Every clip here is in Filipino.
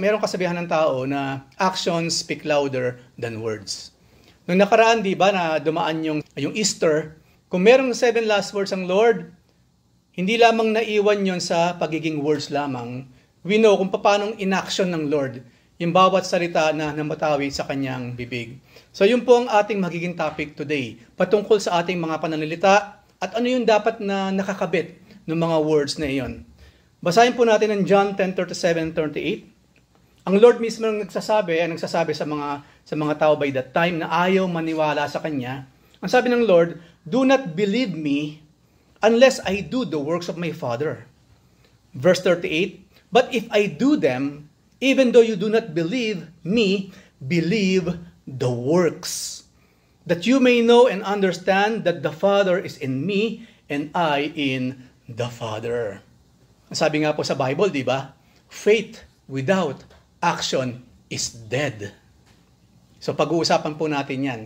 Merong kasabihan ng tao na actions speak louder than words. Nung nakaraan, di ba, na dumaan yung Easter, kung merong 7 last words ang Lord, hindi lamang naiwan yon sa pagiging words lamang. We know kung paano in-action ng Lord yung bawat salita na namatawi sa kanyang bibig. So yun po ang ating magiging topic today, patungkol sa ating mga pananalita at ano yung dapat na nakakabit ng mga words na iyon. Basahin po natin ang John 10:37-38. Ang Lord mismo ang nagsasabi sa mga tao by that time na ayaw maniwala sa Kanya. Ang sabi ng Lord, "Do not believe me unless I do the works of my Father." Verse 38, "But if I do them, even though you do not believe me, believe the works, that you may know and understand that the Father is in me and I in the Father." Sabi nga po sa Bible, di ba? Faith without action is dead. So pag-uusapan po natin yan.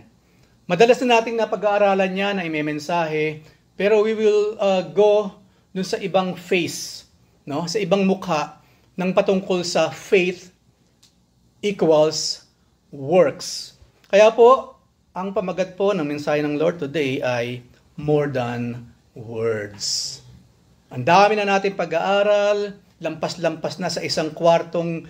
Madalas na nating napag-aaralan yan na i-mensahe, pero we will go dun sa ibang face, no? Sa ibang mukha ng patungkol sa faith equals works. Kaya po, ang pamagat po ng mensahe ng Lord today ay more than words. Ang dami na natin pag-aaral, lampas-lampas na sa isang kwartong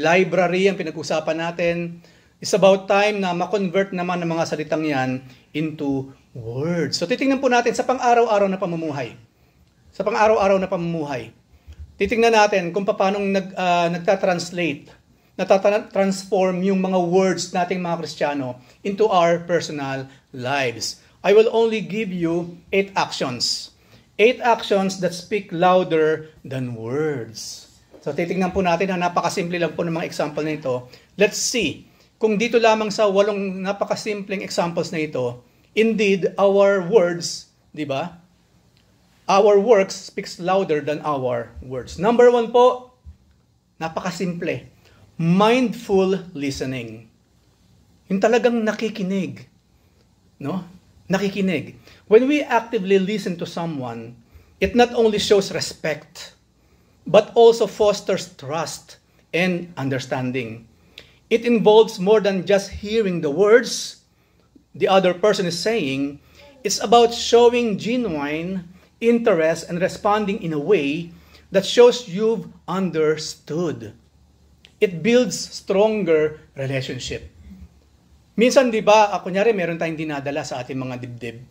library ang pinag-usapan natin. It's about time na ma-convert naman ang mga salitang yan into words. So titingnan po natin sa pang-araw-araw na pamumuhay. Sa pang-araw-araw na pamumuhay. Titingnan natin kung paano nagtatranslate, natatransform yung mga words nating mga Kristiyano into our personal lives. I will only give you 8 actions. 8 actions that speak louder than words. So titingnan po natin, napakasimple lang po ng mga example na ito. Let's see kung dito lamang sa 8 napakasimpleng examples na ito, indeed, our words, di ba? Our works speaks louder than our words. Number 1 po, napakasimple. Mindful listening. Yung talagang nakikinig. No? Nakikinig. When we actively listen to someone, it not only shows respect, but also fosters trust and understanding. It involves more than just hearing the words the other person is saying. It's about showing genuine interest and responding in a way that shows you've understood. It builds stronger relationship. Minsan, di ba, kunyari, meron tayong dinadala sa ating mga dibdib.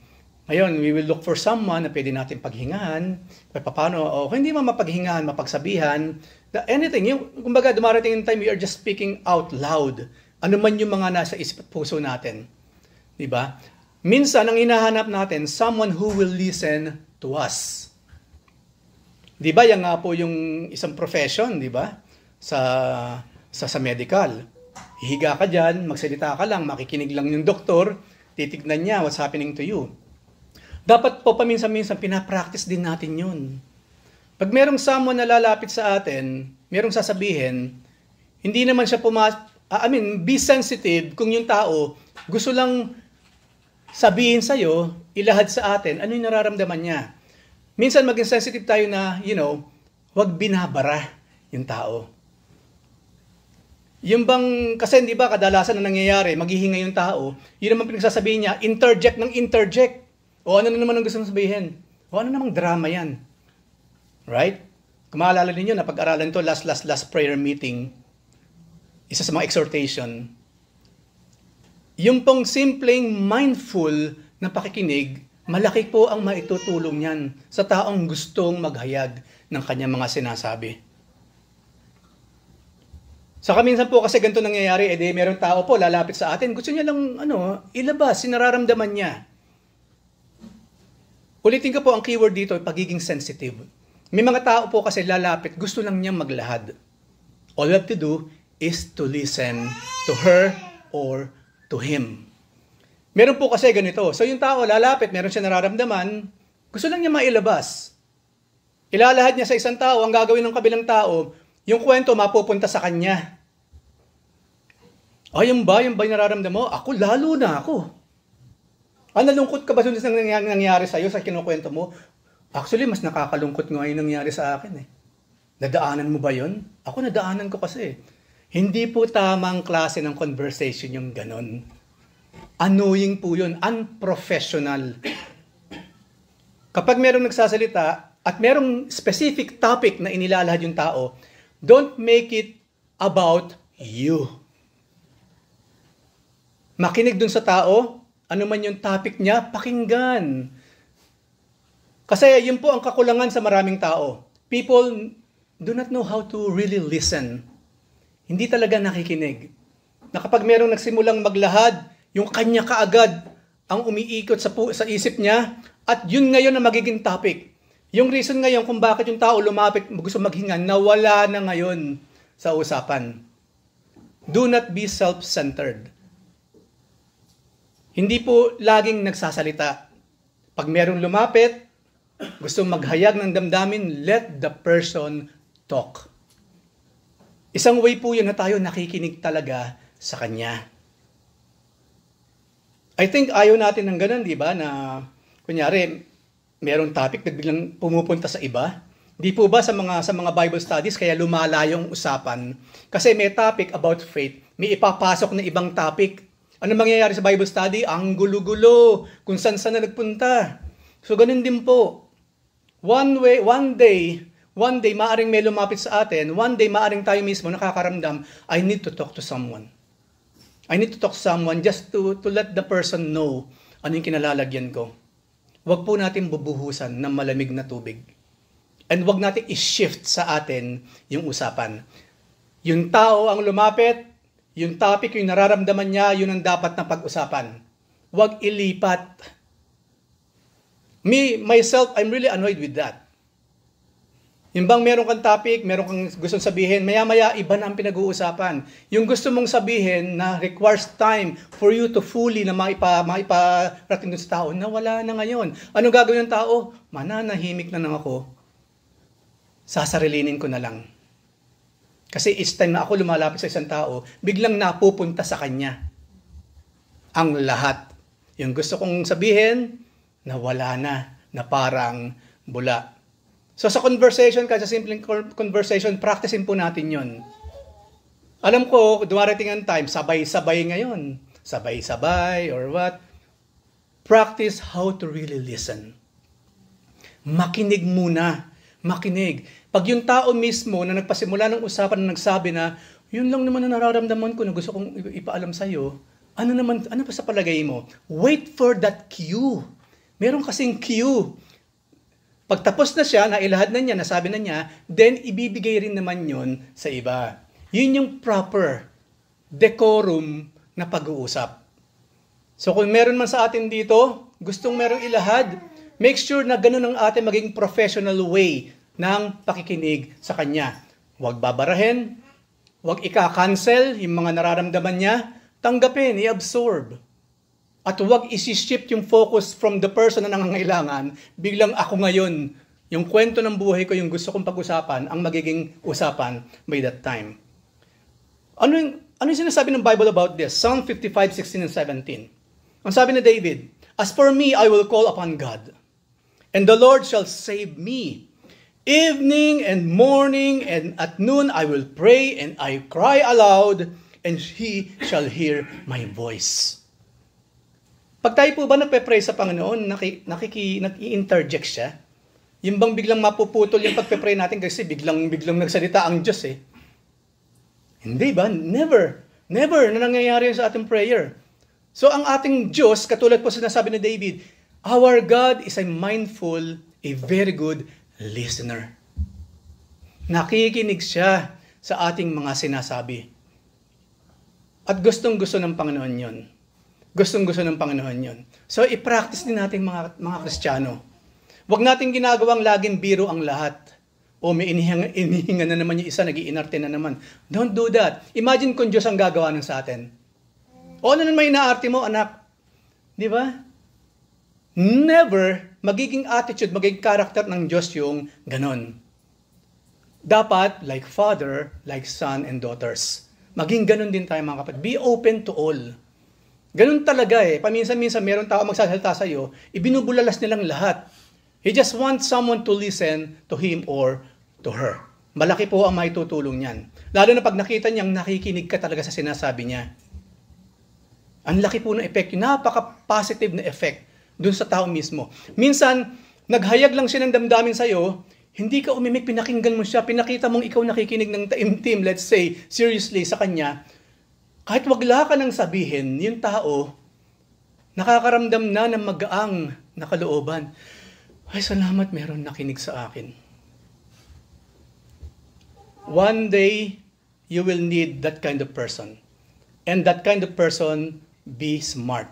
Ngayon, we will look for someone na pwede natin paghingahan. Paano, hindi man mapaghingahan, mapagsabihan. Anything. Kumbaga, dumarating yung time, we are just speaking out loud. Ano man yung mga nasa isip at puso natin. Di ba? Minsan, ang hinahanap natin, someone who will listen to us. Di ba, yan nga po yung isang profession, di ba? Sa medical. Hihiga ka dyan, magsalita ka lang, makikinig lang yung doktor, titignan niya what's happening to you. Dapat po paminsan-minsan pinapractice din natin yun. Pag merong someone na lalapit sa atin, merong sasabihin, hindi naman siya be sensitive kung yung tao gusto lang sabihin sa'yo, ilahad sa atin, ano yung nararamdaman niya. Minsan maging sensitive tayo na, huwag binabara yung tao. Yung bang, kasi di ba, kadalasan na nangyayari, maghihinga yung tao, yun naman pinagsasabihin niya, interject ng interject. O ano na naman ang gusto mong sabihin? O ano namang drama yan? Right? Kung maalala ninyo, napag-aralan to last prayer meeting, isa sa mga exhortation, yung pong simpleng mindful na pakikinig, malaki po ang maitutulong niyan sa taong gustong maghayag ng kanyang mga sinasabi. Saka minsan po kasi ganito nangyayari, merong tao po lalapit sa atin, gusto niya lang ilabas, sinararamdaman niya. Ulitin ko po ang keyword dito, pagiging sensitive. May mga tao po kasi lalapit, gusto lang niyang maglahad. All you have to do is to listen to her or to him. Meron po kasi ganito. So yung tao lalapit, meron siya nararamdaman, gusto lang niya mailabas. Ilalahad niya sa isang tao, ang gagawin ng kabilang tao, yung kwento mapupunta sa kanya. Yung ba yung nararamdaman mo? Ako, lalo na ako. Nalungkot ka ba sa nangyari sa'yo sa kinukwento mo? Actually, mas nakakalungkot nga yung nangyari sa akin. Nadaanan mo ba yon? Ako nadaanan ko kasi. Hindi po tamang klase ng conversation yung ganon. Annoying po yun, unprofessional. Kapag merong nagsasalita at merong specific topic na inilalahad yung tao, don't make it about you. Makinig dun sa tao, ano man yung topic niya, pakinggan. Kasi yun po ang kakulangan sa maraming tao. People do not know how to really listen. Hindi talaga nakikinig. Na kapag merong nagsimulang maglahad, yung kanya kaagad ang umiikot sa isip niya at yun ngayon ang magiging topic. Yung reason ngayon kung bakit yung tao lumapit, gusto maghinga, nawala na ngayon sa usapan. Do not be self-centered. Hindi po laging nagsasalita. Pag merong lumapit, gusto maghayag ng damdamin, let the person talk. Isang way po yun na tayo nakikinig talaga sa kanya. I think ayaw natin ng ganun, di ba? Na, kunyari, merong topic na biglang pumupunta sa iba. Di po ba sa mga Bible studies, kaya lumalayo yung usapan? Kasi may topic about faith, may ipapasok na ibang topic. Ano mangyayari sa Bible study? Ang gulo-gulo, kung saan-saan na nagpunta. So, ganun din po. One day, maaring may lumapit sa atin, one day, maaring tayo mismo nakakaramdam, I need to talk to someone. I need to talk to someone just to let the person know ano yung kinalalagyan ko. Huwag po natin bubuhusan ng malamig na tubig. And huwag natin i-shift sa atin yung usapan. Yung tao ang lumapit, yung topic, yung nararamdaman niya, yun ang dapat na pag-usapan. Huwag ilipat. Myself, I'm really annoyed with that. Yung bang meron kang topic, meron kang gustong sabihin, maya-maya iba na ang pinag-uusapan. Yung gusto mong sabihin na requires time for you to fully na maiparating dun sa tao, na wala na ngayon. Anong gagawin ng tao? Mananahimik na lang ako. Sasarilinin ko na lang. Kasi each time na ako lumalapit sa isang tao, biglang napupunta sa kanya ang lahat. Yung gusto kong sabihin, na wala na parang bula. So sa conversation, kasi simpleng conversation, practicein po natin yon. Alam ko, dumarating ang time, sabay-sabay ngayon. Sabay-sabay or what. Practice how to really listen. Makinig muna. Makinig. Pag yung tao mismo na nagpasimula ng usapan na nagsabi na, yun lang naman na nararamdaman ko na gusto kong ipaalam sa'yo, ano pa sa palagay mo? Wait for that cue. Meron kasing cue. Pag tapos na siya, nailahad na niya, nasabi na niya, then ibibigay rin naman yon sa iba. Yun yung proper decorum na pag-uusap. So kung meron man sa atin dito, gustong merong ilahad, make sure na ganun ang ating maging professional way ng pakikinig sa kanya. Huwag babarahin, huwag ika-cancel yung mga nararamdaman niya, tanggapin, i-absorb. At huwag isi-shift yung focus from the person na nangangailangan, biglang ako ngayon, yung kwento ng buhay ko, yung gusto kong pag-usapan, ang magiging usapan by that time. Ano yung sinasabi ng Bible about this? Psalm 55:16 and 17. Ang sabi ni David, as for me, I will call upon God, and the Lord shall save me. Evening and morning and at noon I will pray and I cry aloud, and He shall hear my voice. Pag tayo po ba nagpe-pray sa Panginoon, nag-i-interject siya? Yung bang biglang mapuputol yung pagpe-pray natin kasi biglang nagsalita ang Diyos eh. Hindi ba? Never. Never na nangyayari sa ating prayer. So ang ating Diyos, katulad po sinasabi ni David, our God is a mindful, a very good listener. Nakikinig siya sa ating mga sinasabi. At gustong-gusto ng Panginoon yun. Gustong-gusto ng Panginoon yun. So, i-practice din natin mga Kristiyano. Huwag natin ginagawang laging biro ang lahat. O may inihinga na naman yung isa, nag-iinarte na naman. Don't do that. Imagine kung Diyos ang gagawa ng sa atin. O ano naman inaarte mo, anak? Di ba? Never magiging attitude, magiging character ng Diyos yung ganon. Dapat, like father, like son and daughters. Maging ganon din tayo mga kapatid. Be open to all. Ganun talaga eh. Paminsan-minsan meron tao magsasalita sa iyo, ibinubulalas nilang lahat. He just wants someone to listen to him or to her. malaki po ang maitutulong niyan. Lalo na pag nakita niyang nakikinig ka talaga sa sinasabi niya. Ang laki po ng effect, napaka-positive na effect dun sa tao mismo. Minsan, naghayag lang siya ng damdamin sa'yo, hindi ka umimik, pinakinggan mo siya, pinakita mong ikaw nakikinig ng taimtim, let's say, seriously sa kanya, kahit wagla ka nang sabihin, yung tao, nakakaramdam na ng magaang na kalooban. Ay, salamat meron nakinig sa akin. One day, you will need that kind of person. And that kind of person, be smart.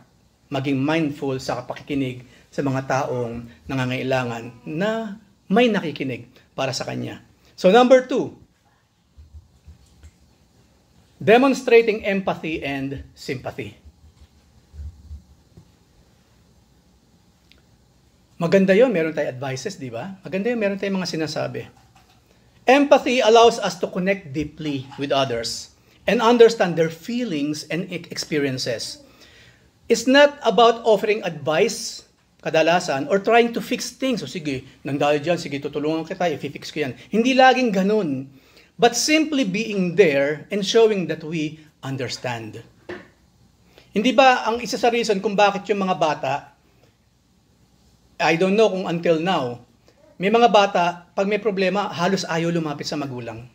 Maging mindful sa pakikinig sa mga taong nangangailangan na may nakikinig para sa kanya. So number 2, demonstrating empathy and sympathy. Maganda yun, meron tayong advices, di ba? Maganda yun, meron tayong mga sinasabi. Empathy allows us to connect deeply with others and understand their feelings and experiences. It's not about offering advice, kadalasan, or trying to fix things. O sige, nang dahil dyan, sige, tutulungan kita, i-fix ko yan. Hindi laging ganun. But simply being there and showing that we understand. Hindi ba ang isa sa reason kung bakit yung mga bata, I don't know kung until now, may mga bata, pag may problema, halos ayaw lumapit sa magulang.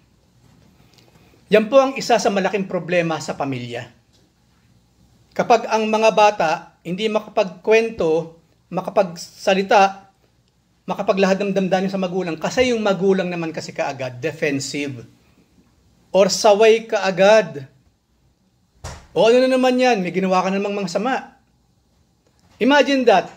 Yan po ang isa sa malaking problema sa pamilya. Kapag ang mga bata hindi makapagkwento, makapagsalita, makapaglahad ng damdamin sa magulang, kasi yung magulang naman kasi kaagad, defensive. Or saway kaagad. O ano na naman yan, may ginawa ka namang mga sama. Imagine that.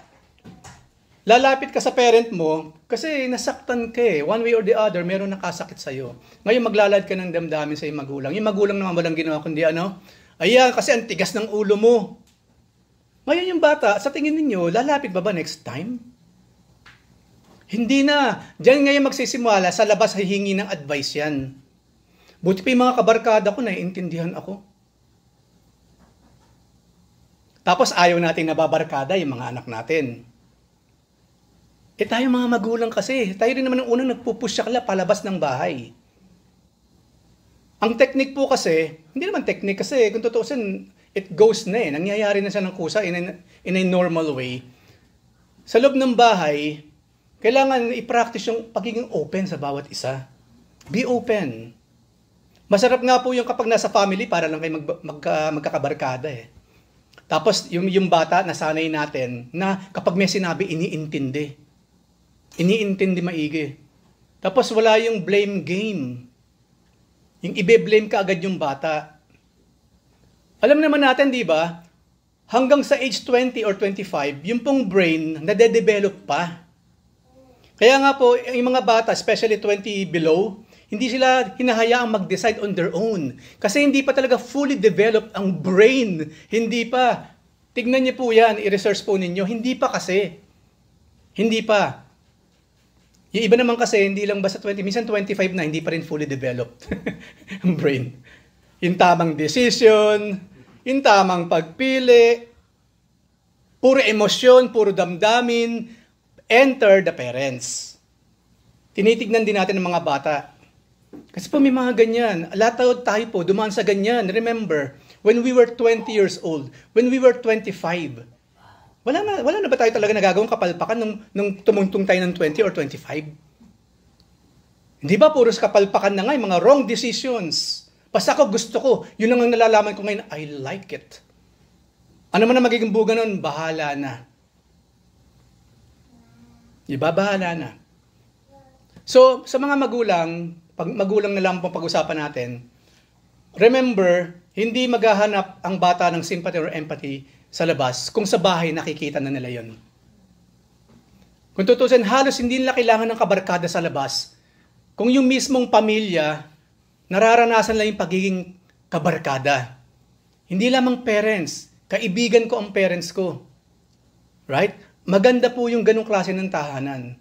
Lalapit ka sa parent mo, kasi nasaktan ka eh. One way or the other, meron nakasakit sa'yo. Ngayon maglalad ka ng damdamin sa iyong magulang. Yung magulang naman walang ginawa, kundi ano? Ayan, kasi ang tigas ng ulo mo. Ngayon yung bata, sa tingin ninyo, lalapit ba next time? Hindi na. Diyan ngayon magsisimula, sa labas hihingi ng advice yan. Buti pa yung mga kabarkada ko, naiintindihan ako. Tapos ayaw natin nababarkada yung mga anak natin. Tayo mga magulang kasi, tayo rin naman ang unang nagpupusyakla palabas ng bahay. Ang technique po kasi, hindi naman technique kasi, kung tutuusin, it goes na eh. Nangyayari na siya ng kusa in a normal way. Sa loob ng bahay, kailangan i-practice yung pagiging open sa bawat isa. Be open. Masarap nga po yung kapag nasa family, para lang kayo magkakabarkada eh. Tapos yung bata, nasanay natin na kapag may sinabi, iniintindi. Iniintindi maigi. Tapos wala yung blame game. Yung ibe-blame ka agad yung bata. Alam naman natin, di ba? Hanggang sa age 20 or 25, yung pong brain nade-develop pa. Kaya nga po, yung mga bata, especially 20 below, hindi sila hinahayaang mag-decide on their own. Kasi hindi pa talaga fully developed ang brain. Hindi pa. Tignan niyo po yan, i-research po ninyo. Hindi pa kasi. Hindi pa. Yung iba naman kasi, hindi lang basta 20, minsan 25 na, hindi pa rin fully developed ang brain. Yung tamang decision, yung tamang pagpili, puro emosyon, puro damdamin, enter the parents. Tinitignan din natin ng mga bata. Kasi po may mga ganyan. Lahat tayo po, dumaan sa ganyan. Remember, when we were 20 years old, when we were 25, wala na ba tayo talaga nagagawang kapalpakan nung tumuntong tayo ng 20 or 25? Hindi ba puros kapalpakan na nga yung mga wrong decisions? Basta ako gusto ko, yun ang nalalaman ko ngayon, I like it. Ano man ang magiging buga nun, bahala na. Diba? Bahala na. So, sa mga magulang, pag magulang na lang pong pag-usapan natin, remember, hindi maghahanap ang bata ng sympathy or empathy sa labas, kung sa bahay nakikita na nila yon. Kung tutusin, halos hindi nila kailangan ng kabarkada sa labas. Kung yung mismong pamilya, nararanasan lang yung pagiging kabarkada. Hindi lamang parents, kaibigan ko ang parents ko. Right? Maganda po yung ganong klase ng tahanan.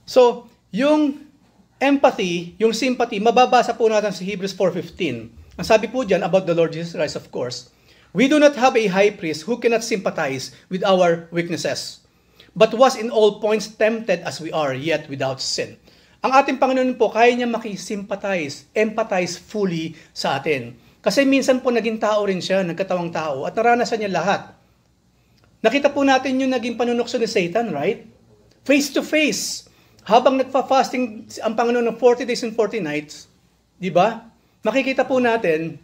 So, yung empathy, yung sympathy, mababasa po natin sa Hebrews 4:15. Ang sabi po dyan about the Lord Jesus Christ, of course, we do not have a high priest who cannot sympathize with our weaknesses, but was in all points tempted as we are, yet without sin. Ang ating Panginoon po, kaya niya makisympathize, empathize fully sa atin. Kasi minsan po naging tao rin siya, nagkatawang tao, at naranasan niya lahat. Nakita po natin yung naging panunukso ni Satan, right? Face to face. Habang nagfa-fasting ang Panginoon ng 40 days and 40 nights, di ba? Makikita po natin,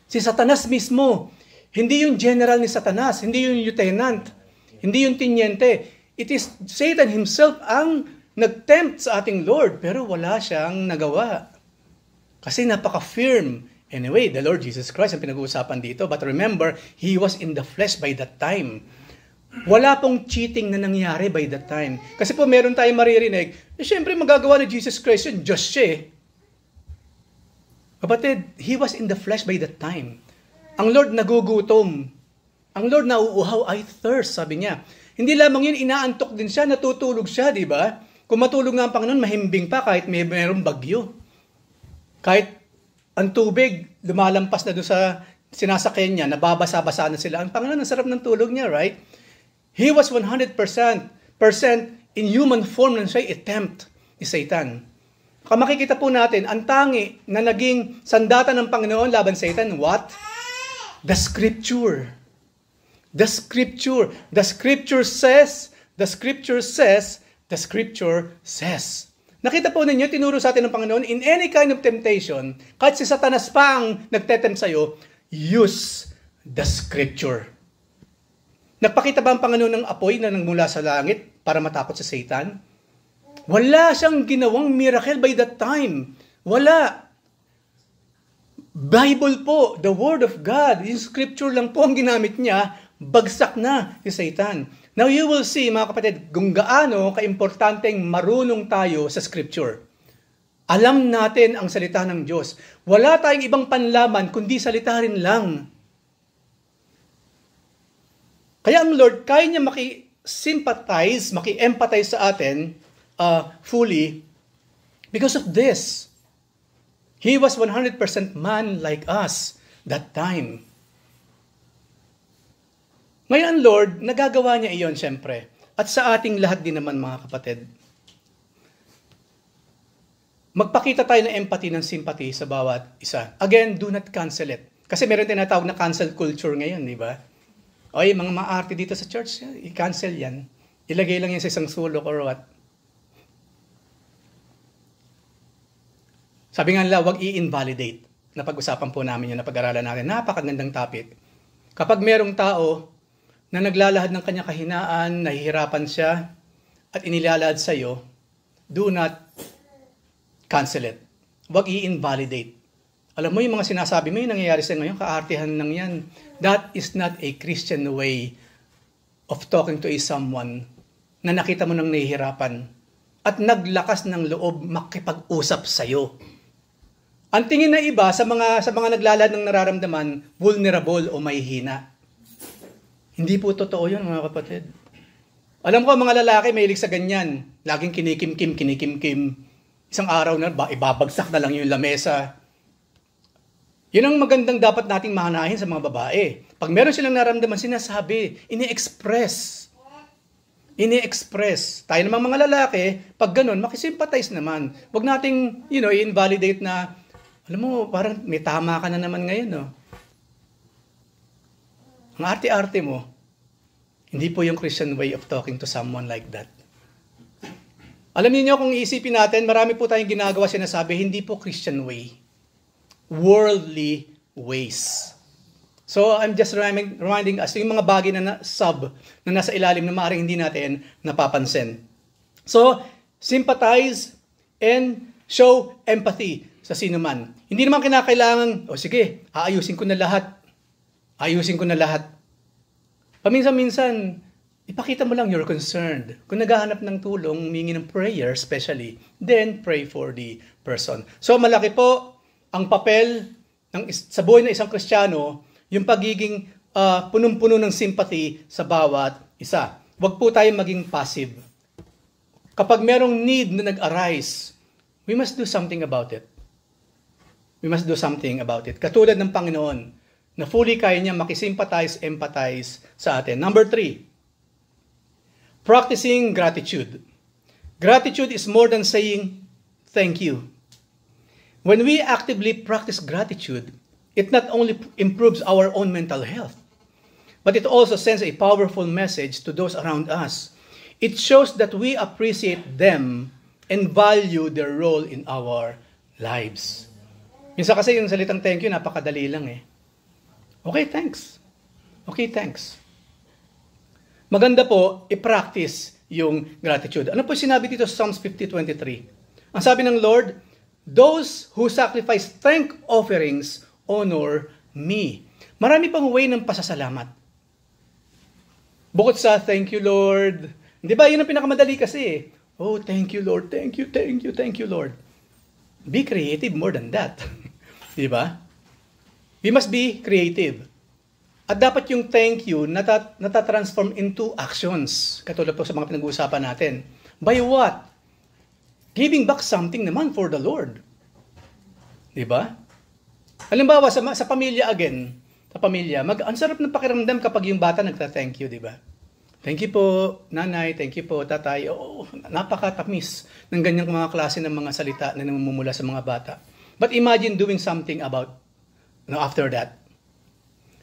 si Satanas mismo, hindi yung general ni Satanas, hindi yung lieutenant, hindi yung tinyente. It is Satan himself ang nag-tempt sa ating Lord, pero wala siyang nagawa. Kasi napaka-firm. Anyway, the Lord Jesus Christ ang pinag-uusapan dito. But remember, He was in the flesh by that time. Wala pong cheating na nangyari by that time. Kasi po meron tayong maririnig, syempre magagawa ni Jesus Christ yun, Diyos siya eh. Kapatid, He was in the flesh by that time. Ang Lord nagugutom. Ang Lord nauuhaw, I thirst, sabi niya. Hindi lamang yun, inaantok din siya, natutulog siya, di ba? Kung matulog nga ang Panginoon, mahimbing pa kahit mayroong bagyo. Kahit ang tubig, lumalampas na doon sa sinasakyan niya, nababasa-basa na sila. Ang Panginoon, ang sarap ng tulog niya, right? He was 100% in human form na siya attempt ni Satan. Kung makikita po natin, ang tangi na naging sandata ng Panginoon laban sa Satan, what? The Scripture. The Scripture. The Scripture says, the Scripture says, the Scripture says. Nakita po ninyo, tinuro sa atin ng Panginoon, in any kind of temptation, kahit si Satanas pa ang nagtetempt sa'yo, use the Scripture. Nagpakita ba ang Panginoon ng apoy na nagmula sa langit para matakot sa Satan? Wala siyang ginawang miracle by that time. Wala. Bible po, the Word of God, yung Scripture lang po ang ginamit niya, bagsak na si Satan. Now you will see, mga kapatid, kung gaano kaimportanteng marunong tayo sa Scripture. Alam natin ang salita ng Diyos. Wala tayong ibang panlaman, kundi salita rin lang. Kaya ang Lord, kaya niya maki-sympathize, maki-empathize sa atin fully because of this. He was 100% man like us that time. Ngayon, Lord, nagagawa niya iyon, siyempre. At sa ating lahat din naman, mga kapatid. Magpakita tayo ng empathy, ng sympathy sa bawat isa. Again, do not cancel it. Kasi meron tinatawag na cancel culture ngayon, di ba? Oy, mga maarte dito sa church, i-cancel yan. Ilagay lang yan sa isang sulok or what. Sabi nga nila, huwag i-invalidate. Napag-usapan po namin yun, napag-aralan natin. Napakagandang topic. Kapag merong tao na naglalahad ng kanyang kahinaan, nahihirapan siya, at inilalahad sa iyo, do not cancel it. Huwag i-invalidate. Alam mo yung mga sinasabi mo, yung nangyayari sa ngayon, kaartihan lang yan. That is not a Christian way of talking to someone na nakita mo nang nahihirapan at naglakas ng loob makipag-usap sa iyo. Ang tingin na iba sa mga naglalahad ng nararamdaman, vulnerable o mahihina. Hindi po totoo yun, mga kapatid. Alam ko, mga lalaki may hilig sa ganyan. Laging kinikim-kim. Isang araw na, ibabagsak na lang yung lamesa. Yun ang magandang dapat nating mahanahin sa mga babae. Pag meron silang naramdaman, sinasabi, ini-express. Tayo namang mga lalaki, pag ganun, makisympathize naman. Huwag nating, i-invalidate na, alam mo, parang may tama ka na naman ngayon, no? Ang arte-arte mo, hindi po yung Christian way of talking to someone like that. Alam niyo kung iisipin natin, marami po tayong ginagawa, sinasabi, hindi po Christian way. Worldly ways. So, I'm just reminding us, yung mga bagay na nasa ilalim na maaaring hindi natin napapansin. So, sympathize and show empathy sa sino man. Hindi naman kinakailangan, sige, aayusin ko na lahat. Paminsan-minsan, ipakita mo lang you're concerned. Kung naghahanap ng tulong, humingi ng prayer especially, then pray for the person. So malaki po ang papel sa buhay ng isang Kristiyano, yung pagiging punong-puno ng sympathy sa bawat isa. Huwag po tayong maging passive. Kapag merong need na nag-arise, we must do something about it. Katulad ng Panginoon, na fully kaya niya makisympathize, empathize sa atin. Number 3, practicing gratitude. Gratitude is more than saying thank you. When we actively practice gratitude, it not only improves our own mental health, but it also sends a powerful message to those around us. It shows that we appreciate them and value their role in our lives. Minsan kasi yung salitang thank you, napakadali lang eh. Okay, thanks. Okay, thanks. Maganda po, i-practice yung gratitude. Ano po sinabi dito sa Psalms 50:23? Ang sabi ng Lord, those who sacrifice thank offerings honor me. Marami pang way ng pasasalamat. Bukod sa thank you, Lord. Di ba, yun ang pinakamadali kasi. Oh, thank you, Lord. Thank you, thank you, thank you, Lord. Be creative more than that. Di ba? We must be creative. At dapat yung thank you natatransform into actions. Katulad po sa mga pinag-uusapan natin. By what? Giving back something naman for the Lord. Di ba? Halimbawa, sa pamilya again, sa pamilya, ang sarap ng pakiramdam kapag yung bata nagta-thank you, di ba? Thank you po, nanay. Thank you po, tatay. Oh, napakatamis ng ganyang mga klase ng mga salita na namumula sa mga bata. But imagine doing something about, after that.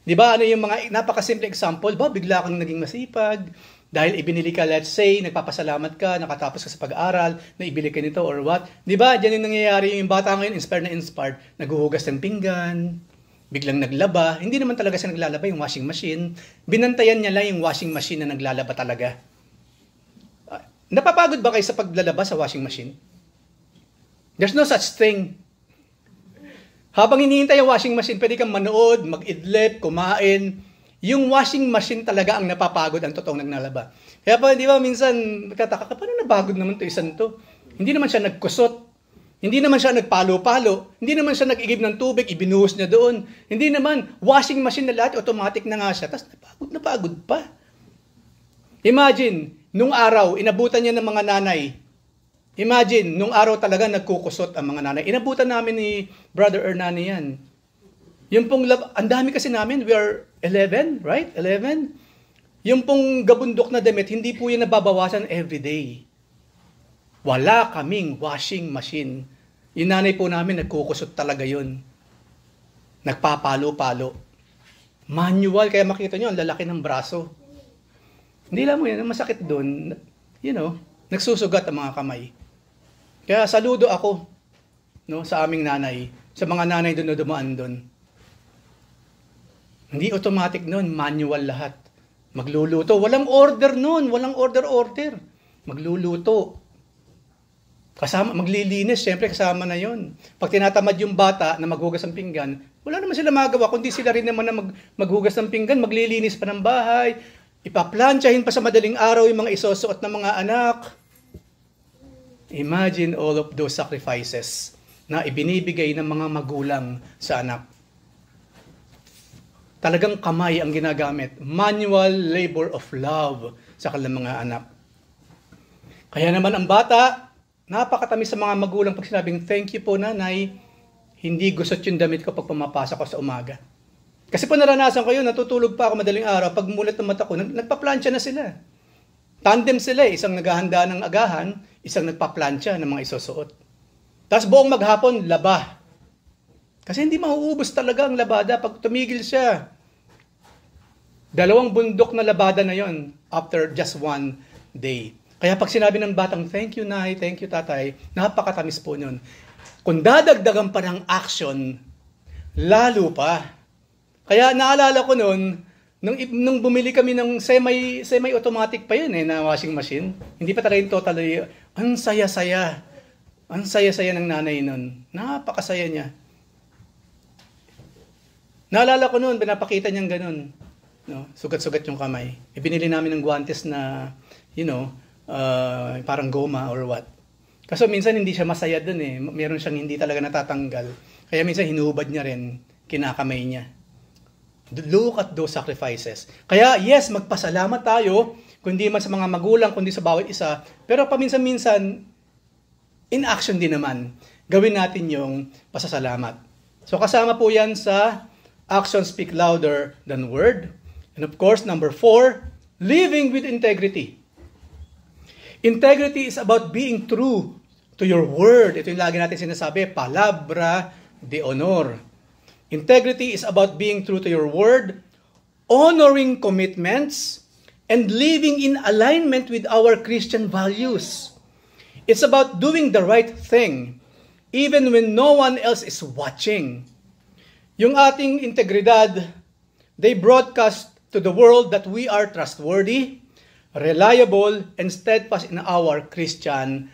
Di ba, ano yung mga napakasimple example? Ba, bigla kang naging masipag, dahil ibinili ka, let's say, nagpapasalamat ka, nakatapos ka sa pag-aaral, na ibili ka nito or what. Di ba, dyan yung nangyayari, yung bata ngayon, inspired, naghuhugas ng pinggan, biglang naglaba. Hindi naman talaga siya naglalaba, yung washing machine. Binantayan niya lang yung washing machine na naglalaba talaga. Napapagod ba kayo sa paglalaba sa washing machine? There's no such thing. Habang hinihintay ang washing machine, pwede kang manood, mag-idlip, kumain. Yung washing machine talaga ang napapagod ang totoong nagnalaba. Kaya pa, di ba, minsan, nagtataka ka, paano nabagod naman ito isang to? Hindi naman siya nagkusot. Hindi naman siya nagpalo-palo. Hindi naman siya nag-igib ng tubig, ibinuhos niya doon. Hindi naman, washing machine na lahat, automatic na nga siya. Tapos napagod pa. Imagine, nung araw, inabutan niya ng mga nanay. Imagine, nung araw talaga nagkukusot ang mga nanay. Inabutan namin ni Brother Hernani yan. Yung pong, ang dami kasi namin, we are 11, right? 11. Yung pong gabundok na damit, hindi po yan nababawasan everyday. Wala kaming washing machine. Yung nanay po namin, nagkukusot talaga yun. Nagpapalo-palo. Manual, kaya makita nyo, ang lalaki ng braso. Hindi lang mo yan, ang masakit doon, nagsusugat ang mga kamay. Kaya saludo ako sa aming nanay, sa mga nanay doon na dumaan doon. Hindi automatic noon, manual lahat. Magluluto. Walang order noon, walang order. Magluluto. Kasama, maglilinis, syempre kasama na yon. Pag tinatamad yung bata na maghugas ng pinggan, wala naman sila magawa, kundi sila rin naman na maghugas ng pinggan, maglilinis pa ng bahay, ipaplantsahin pa sa madaling araw yung mga isusuot ng mga anak. Imagine all of those sacrifices na ibinibigay ng mga magulang sa anak. Talagang kamay ang ginagamit. Manual labor of love sa kanilang mga anak. Kaya naman ang bata, napakatamis sa mga magulang pag sinabing, thank you po nanay, hindi gusot yung damit ko pag pumapasok ko sa umaga. Kasi po naranasan ko yun, natutulog pa ako madaling araw, pag mulat ng mata ko, nagpa-plancha na sila. Tandem sila, isang naghahanda ng agahan, isang nagpa-plancha ng mga isusuot. Tapos buong maghapon, laba. Kasi hindi mauubos talaga ang labada pag tumigil siya. 2 bundok na labada na yon after just 1 day. Kaya pag sinabi ng batang, thank you nay, thank you tatay, napakatamis po nun. Kung dadagdagan pa ng action, lalo pa. Kaya naalala ko nun, nung bumili kami ng semi-automatic pa yun na washing machine, hindi pa talaga yung totally, ang saya-saya. Ang saya-saya ng nanay nun. Napakasaya niya. Naalala ko nun, pinapakita niyang ganun. Sugat-sugat yung kamay. Ibinili namin ng guantes na, parang goma or what. Kaso minsan hindi siya masaya dun eh. Meron siyang hindi talaga natatanggal. Kaya minsan hinubad niya rin, kinakamay niya. Look at those sacrifices. Kaya yes, magpasalamat tayo, kundi man sa mga magulang, kundi sa bawat isa. Pero paminsan-minsan, in action din naman, gawin natin yung pasasalamat. So kasama po yan sa actions speak louder than word. And of course, number 4, living with integrity. Integrity is about being true to your word. Ito yung lagi natin sinasabi, palabra de honor. Integrity is about being true to your word, honoring commitments, and living in alignment with our Christian values. It's about doing the right thing, even when no one else is watching. Yung ating integridad, they broadcast to the world that we are trustworthy, reliable, and steadfast in our Christian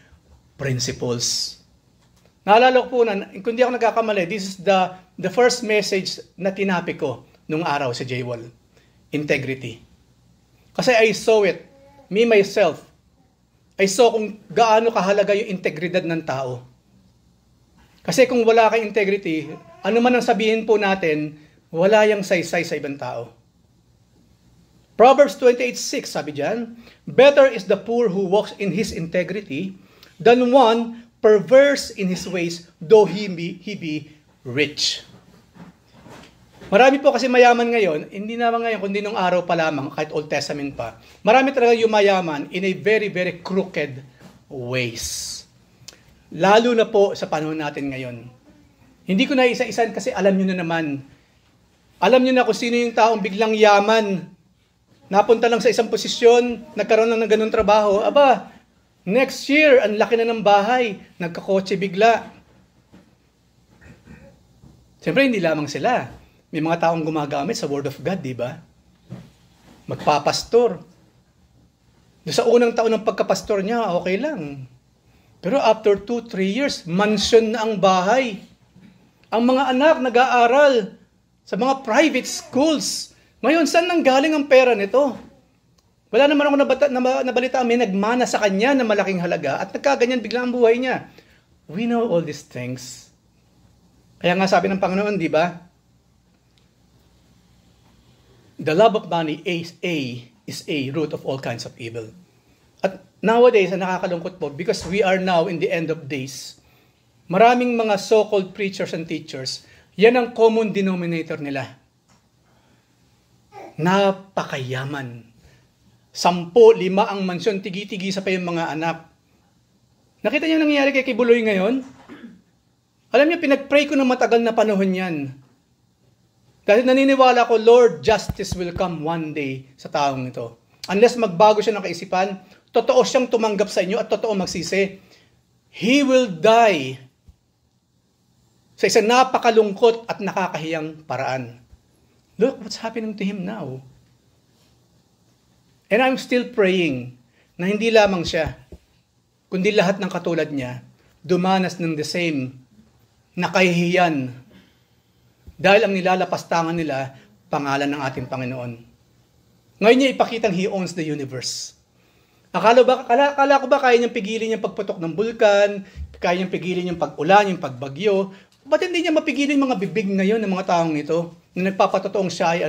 principles. Naalala ko po na, kung di ako nagkakamali, this is the first message na tinapik ko nung araw sa J-Wall. Integrity. Kasi I saw it, me myself, I saw kung gaano kahalaga yung integridad ng tao. Kasi kung wala kang integrity, ano man ang sabihin po natin, wala yung saysay sa ibang tao. Proverbs 28:6 sabi diyan, better is the poor who walks in his integrity than one perverse in his ways, though he be rich. Marami po kasi mayaman ngayon, hindi naman ngayon, kundi nung araw pa lamang, kahit Old Testament pa. Marami talaga yung mayaman in a very, very crooked ways. Lalo na po sa panahon natin ngayon. Hindi ko na isa-isan kasi alam nyo na naman. Alam nyo na kung sino yung taong biglang yaman. Napunta lang sa isang posisyon, nagkaroon lang ng ganun trabaho. Aba, next year, ang laki na ng bahay, nagkakotse bigla. Siyempre, hindi lamang sila. May mga taong gumagamit sa Word of God, di ba? Magpapastor. Sa unang taon ng pagkapastor niya, okay lang. Pero after 2-3 years, mansion na ang bahay. Ang mga anak nag-aaral sa mga private schools. Ngayon, saan nang galing ang pera nito? Wala naman ako nabalita, may nagmana sa kanya na malaking halaga at nagkaganyan bigla ang buhay niya. We know all these things. Kaya nga sabi ng Panginoon, di ba? The love of money is a root of all kinds of evil. At nowadays, nakakalungkot po, because we are now in the end of days, maraming mga so-called preachers and teachers, yan ang common denominator nila. Napakayaman. 10, 5 ang mansyon, tigi-tigi sa pa yung mga anak. Nakita niyo nangyayari kay Kibuloy ngayon? Alam niyo, pinag-pray ko ng matagal na panahon yan. Dahil naniniwala ko, Lord, justice will come one day sa taong ito. Unless magbago siya ng kaisipan, totoo siyang tumanggap sa inyo at totoo magsisi. He will die sa isang napakalungkot at nakakahiyang paraan. Look what's happening to him now. And I'm still praying na hindi lamang siya, kundi lahat ng katulad niya, dumanas ng the same na kahihiyan dahil ang nilalapastangan nila, pangalan ng ating Panginoon. Ngayon niya ipakitang He owns the universe. Akala ko ba kaya niyang pigilin yung pagputok ng bulkan, kaya niyang pigilin yung pag-ulan, yung pagbagyo? Ba't hindi niya mapigilin mga bibig ngayon ng mga taong ito na nagpapatotoong siya ay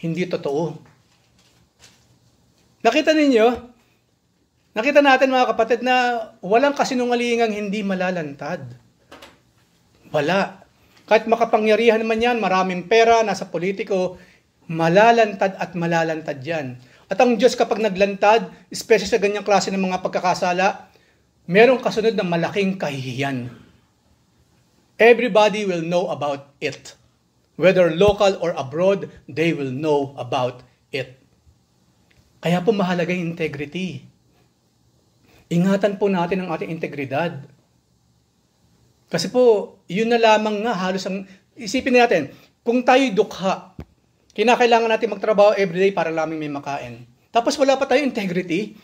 hindi totoo? Nakita ninyo? Nakita natin mga kapatid na walang kasinungalingang hindi malalantad. Wala. Kahit makapangyarihan naman yan, maraming pera, nasa politiko, malalantad at malalantad yan. At ang Diyos kapag naglantad, especially sa ganyang klase ng mga pagkakasala, merong kasunod na malaking kahihiyan. Everybody will know about it. Whether local or abroad, they will know about it. Kaya po mahalaga yung integrity. Ingatan po natin ang ating integridad. Kasi po, yun na lamang nga halos ang... Isipin natin, kung tayo'y dukha, kinakailangan natin magtrabaho everyday para lamang may makain. Tapos wala pa tayong integrity,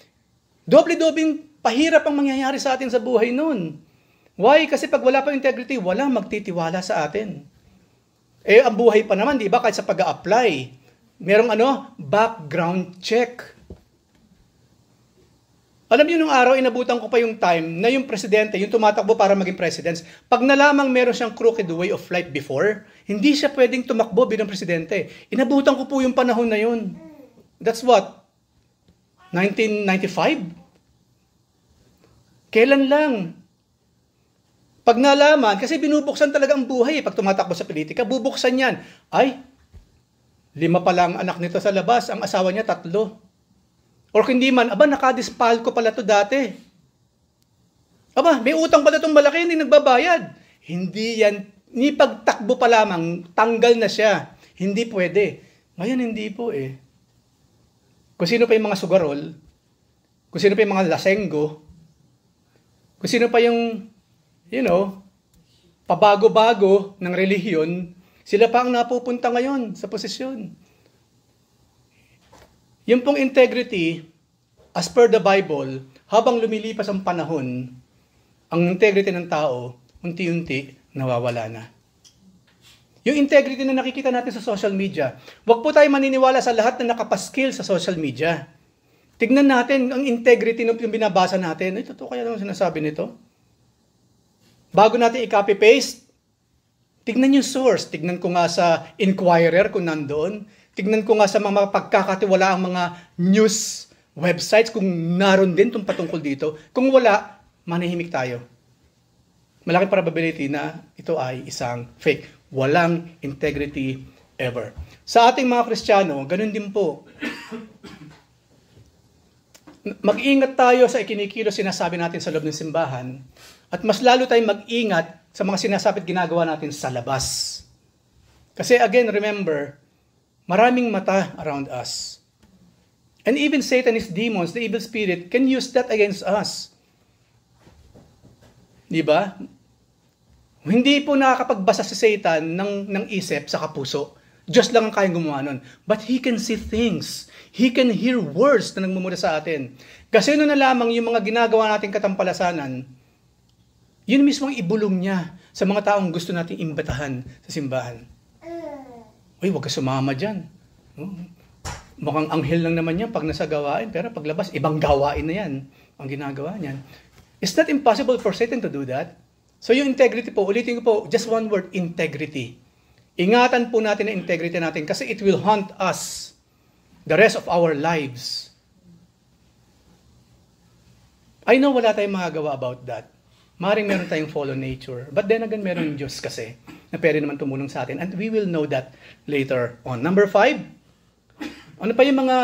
doble-dobing pahirap ang mangyayari sa atin sa buhay nun. Why? Kasi pag wala pa integrity, walang magtitiwala sa atin. Ang buhay pa naman, di ba? Kahit sa pag-a-apply, merong background check. Alam niyo, nung araw, inabutan ko pa yung time na yung presidente, yung tumatakbo para maging president, pag nalamang meron siyang crooked way of life before, hindi siya pwedeng tumakbo bilang presidente. Inabutan ko po yung panahon na yun. That's what? 1995? Kailan lang? Pag nalaman, kasi binubuksan talaga ang buhay. Pag tumatakbo sa politika, bubuksan yan. Ay, 5 pa lang anak nito sa labas, ang asawa niya 3. Or hindi man, nakadispal ko pala to dati. Aba, may utang pala itong malaki, hindi nagbabayad. Hindi yan, ni pagtakbo pa lamang, tanggal na siya. Hindi pwede. Ngayon, hindi po eh. Kung sino pa yung mga sugarol, kung sino pa yung mga lasenggo, kung sino pa yung, pabago-bago ng relihiyon, sila pa ang napupunta ngayon sa posisyon. Yung pong integrity, as per the Bible, habang lumilipas ang panahon, ang integrity ng tao, unti-unti, nawawala na. Yung integrity na nakikita natin sa social media, huwag po tayo maniniwala sa lahat na nakapaskil sa social media. Tignan natin ang integrity ng binabasa natin. Ay, totoo kaya naman sinasabi nito? Bago natin i-copy-paste, tignan yung source. Tignan ko nga sa Inquirer kung nandoon. Tignan ko nga sa mga pagkakatiwala ang mga news websites kung naroon din itong patungkol dito. Kung wala, manahimik tayo. Malaking probability na ito ay isang fake. Walang integrity ever. Sa ating mga Kristiyano, ganun din po. Mag-ingat tayo sa ikinikilos sinasabi natin sa loob ng simbahan at mas lalo tayong mag-ingat sa mga sinasabi at ginagawa natin sa labas. Kasi again, remember, maraming mata around us. And even Satan, his demons, the evil spirit, can use that against us. Diba? Hindi po nakakapagbasa si Satan ng isip sa kapuso. Diyos lang ang kayang gumawa nun. But he can see things. He can hear words na nagmumula sa atin. Kasi na lamang yung mga ginagawa nating katampalasanan, yun mismo ang ibulong niya sa mga taong gusto nating imbatahan sa simbahan. Uy, huwag ka sumama dyan. Mukhang anghel lang naman yan pag nasa gawain, pero paglabas, ibang gawain na yan ang ginagawa niyan. It's not impossible for Satan to do that. So yung integrity po, ulitin ko po, just one word, integrity. Ingatan po natin ang integrity natin kasi it will haunt us the rest of our lives. I know wala tayong magagawa about that. Maring meron tayong fallen nature. But then again, meron yung Diyos kasi na pwede naman tumulong sa atin. And we will know that later on. Number 5. Ano pa yung mga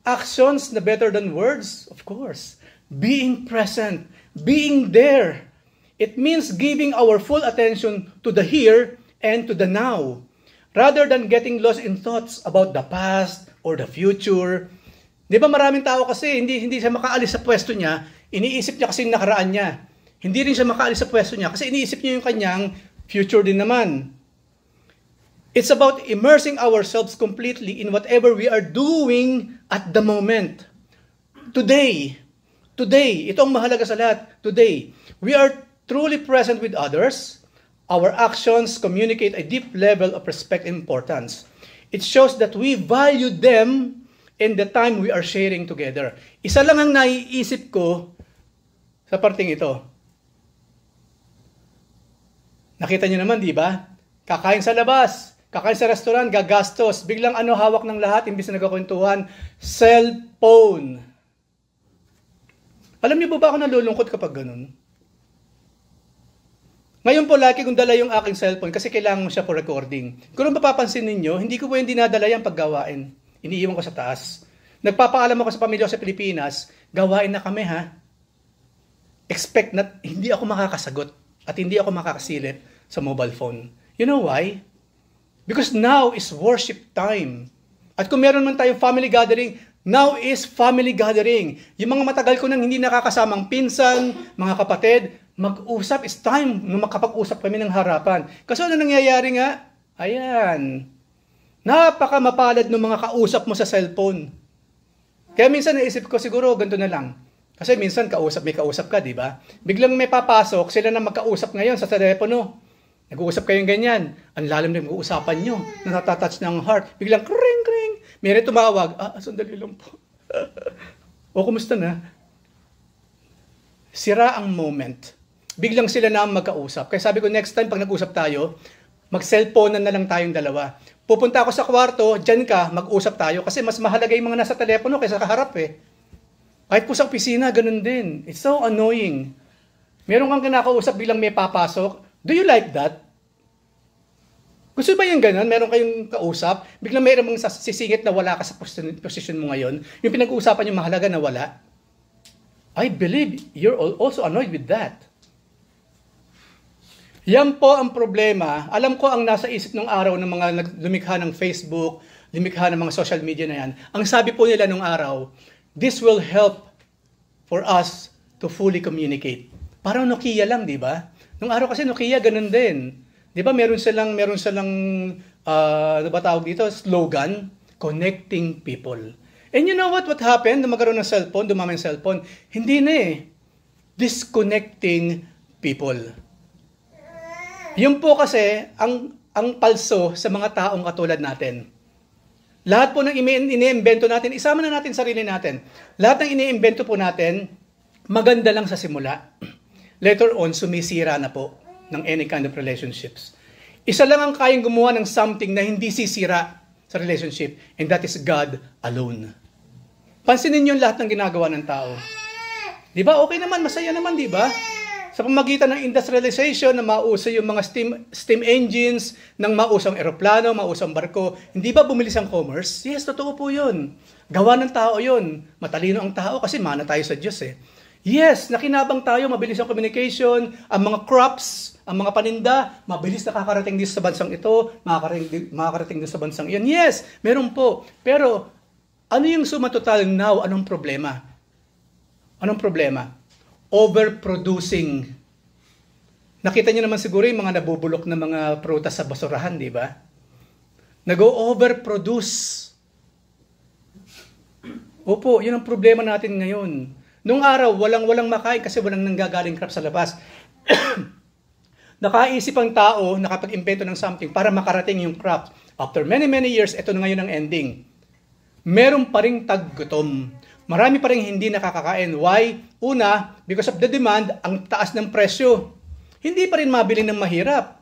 actions na better than words? Of course. Being present. Being there. It means giving our full attention to the here and to the now. Rather than getting lost in thoughts about the past or the future. Di ba maraming tao kasi hindi siya makaalis sa pwesto niya, iniisip niya kasi yung nakaraan niya. Hindi rin siya makaalis sa pwesto niya kasi iniisip niya yung kanyang future din naman. It's about immersing ourselves completely in whatever we are doing at the moment. Today, ito ang mahalaga sa lahat. Today, we are truly present with others. Our actions communicate a deep level of respect and importance. It shows that we value them in the time we are sharing together. Isa lang ang naiisip ko sa parting ito. Nakita niyo naman, di ba? Kakain sa labas, kakain sa restaurant, gagastos. Biglang hawak ng lahat, imbis na nagkakwentuhan, cellphone. Alam niyo ba ako nalulungkot kapag ganun? Ngayon po, lagi kong dala yung aking cellphone kasi kailangan mo siya for recording. Kung mapapansin ninyo, hindi ko po yung dinadala yung paggawain. Iniiwan ko sa taas. Nagpapaalam ako sa pamilya ko sa Pilipinas, gawain na kami ha. Expect na hindi ako makakasagot at hindi ako makakasilip sa mobile phone. You know why? Because now is worship time. At kung meron man tayong family gathering, now is family gathering. Yung mga matagal ko nang hindi nakakasamang pinsan, mga kapatid, mag-usap, it's time na makapag-usap kami ng harapan. Kasi ano nangyayari nga? Ayan. Napaka mapalad ng mga kausap mo sa cellphone. Kaya minsan naisip ko siguro ganito na lang. Kasi minsan may kausap ka, di ba? Biglang may papasok, sila na magkausap ngayon sa telepono. Nag-uusap kayong ganyan. Ang lalim na mag-uusapan nyo. Natatouch ng heart. Biglang kring kring. May tumawag. Sandali lang po. O, kumusta na? Sira ang moment. Biglang sila na magkausap. Kaya sabi ko, next time, pag nag-usap tayo, mag-cellphone na lang tayong dalawa. Pupunta ako sa kwarto, dyan ka, mag-usap tayo. Kasi mas mahalaga yung mga nasa telepono kaysa kaharap eh. Kahit po sa opisina, ganun din. It's so annoying. Meron kang kinakausap bilang may papasok. Do you like that? Gusto ba yung ganun? Meron kayong kausap, biglang mayroon mong sisingit na wala ka sa posisyon mo ngayon. Yung pinag-uusapan yung mahalaga na wala. I believe you're also annoyed with that. Yan po ang problema. Alam ko ang nasa isip ng araw ng mga lumikha ng Facebook, lumikha ng mga social media na yan. Ang sabi po nila nung araw, this will help for us to fully communicate. Parang Nokia lang, di ba? Nung araw kasi Nokia, ganun din. Di ba meron silang ano ba tawag dito? Slogan, connecting people. And you know what happened? Nung magkaroon ng cellphone, dumami yung cellphone, hindi na eh. Disconnecting people. Yun po kasi ang palso sa mga taong katulad natin. Lahat po ng iniimbento natin, isama na natin sarili natin. Lahat ng iniimbento po natin, maganda lang sa simula. Later on, sumisira na po ng any kind of relationships. Isa lang ang kayang gumawa ng something na hindi sisira sa relationship, and that is God alone. Pansinin niyo lahat ng ginagawa ng tao. Di ba? Okay naman, masaya naman, di ba? Sa pamagitan ng industrialization na mauso yung mga steam engines, ng mausang eroplano, mausang barko, hindi ba bumilis ang commerce? Yes, totoo po yun. Gawa ng tao yun. Matalino ang tao kasi mana tayo sa Diyos eh. Yes, nakinabang tayo, mabilis ang communication, ang mga crops, ang mga paninda, mabilis nakakarating dito sa bansang ito, makakarating dito sa bansang iyon. Yes, meron po. Pero, ano yung suma total now? Anong problema? Anong problema? Overproducing. Nakita niyo naman siguro yung mga nabubulok na mga prutas sa basurahan, di ba? Nag-overproduce. Opo, yun ang problema natin ngayon. Nung araw, walang makain kasi walang nanggagaling crop sa labas. Nakaisip ang tao, nakapag-invento ng something para makarating yung crop. After many years, ito na ngayon ang ending. Meron pa ring taggutom. Marami pa rin hindi nakakakain. Why? Una, because of the demand, ang taas ng presyo. Hindi pa rin mabili ng mahirap.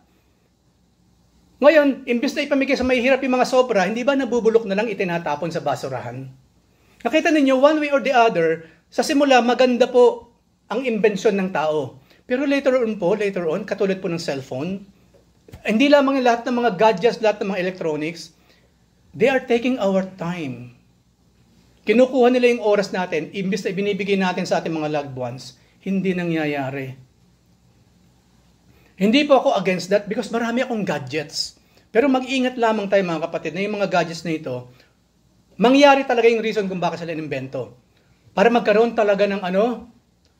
Ngayon, imbes na ipamigay sa mahirap yung mga sobra, hindi ba nabubulok na lang itinatapon sa basurahan? Nakita ninyo, one way or the other, sa simula, maganda po ang imbensyon ng tao. Pero later on, katulad po ng cellphone, hindi lamang lahat ng mga gadgets, lahat ng mga electronics, they are taking our time. Kinukuha nila yung oras natin, imbis na ibinibigay natin sa ating mga loved ones, hindi nangyayari. Hindi po ako against that because marami akong gadgets. Pero mag-ingat lamang tayo mga kapatid na yung mga gadgets na ito, mangyari talaga yung reason kung bakit sila inimbento. Para magkaroon talaga ng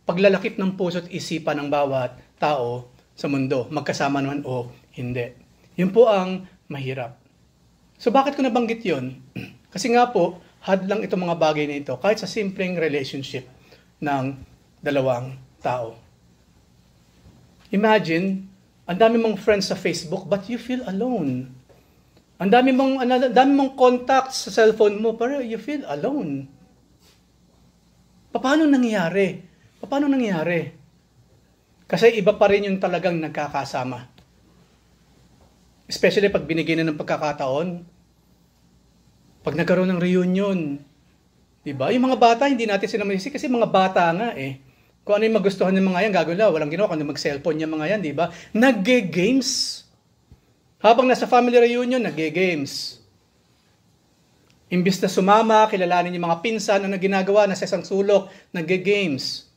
paglalakip ng puso at isipan ng bawat tao sa mundo, magkasama naman o hindi. Yun po ang mahirap. So bakit ko nabanggit yun? Kasi nga po, hadlang itong mga bagay na ito, kahit sa simpleng relationship ng dalawang tao. Imagine, ang dami mong friends sa Facebook, but you feel alone. Ang dami mong contacts sa cellphone mo, pero you feel alone. Paano nangyari? Kasi iba pa rin yung talagang nagkakasama. Especially pag binigyan na ng pagkakataon, pag nagkaroon ng reunion, di ba? Yung mga bata, hindi natin sila masisi kasi mga bata nga eh. Kung ano yung magustuhan ng mga yan, gagawin lang. Walang ginawa, kung mag-cellphone yung mga yan, di ba? Nagge-games. Habang nasa family reunion, nagge-games. Imbis na sumama, kilalanin yung mga pinsan, ano ginagawa, nasa isang sulok, nagge-games.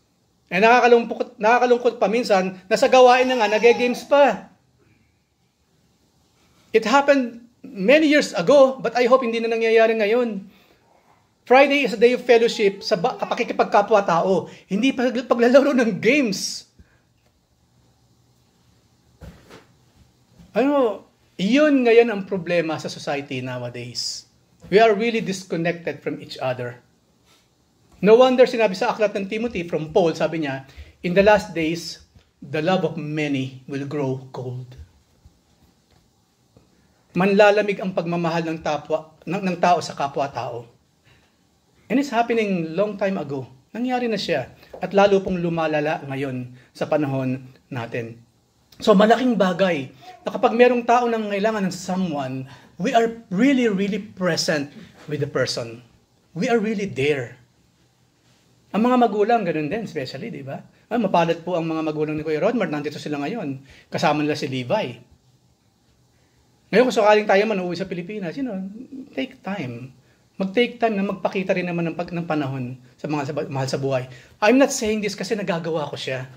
Eh nakakalungkot pa minsan, nasa gawain na nga, nagge-games pa. It happened many years ago, but I hope hindi na nangyayari ngayon. Friday is a day of fellowship sa pakikipagkapwa-tao. Hindi paglalaro ng games. Iyon ngayon ang problema sa society nowadays. We are really disconnected from each other. No wonder sinabi sa aklat ng Timothy from Paul, sabi niya, in the last days, the love of many will grow cold. Manlalamig ang pagmamahal ng tao sa kapwa-tao. And it's happening long time ago. Nangyari na siya. At lalo pong lumalala ngayon sa panahon natin. So malaking bagay na kapag merong tao nang kailangan ng someone, we are really, really present with the person. We are really there. Ang mga magulang, ganun din, especially, di ba? Mapalad po ang mga magulang ni Kuya Rodmar, nandito sila ngayon. Kasama nila si Levi. Ngayon, kung sakaling tayo man uuwi sa Pilipinas, take time. Mag-take time na magpakita rin naman ng panahon sa mga mahal sa buhay. I'm not saying this kasi nagagawa ko siya.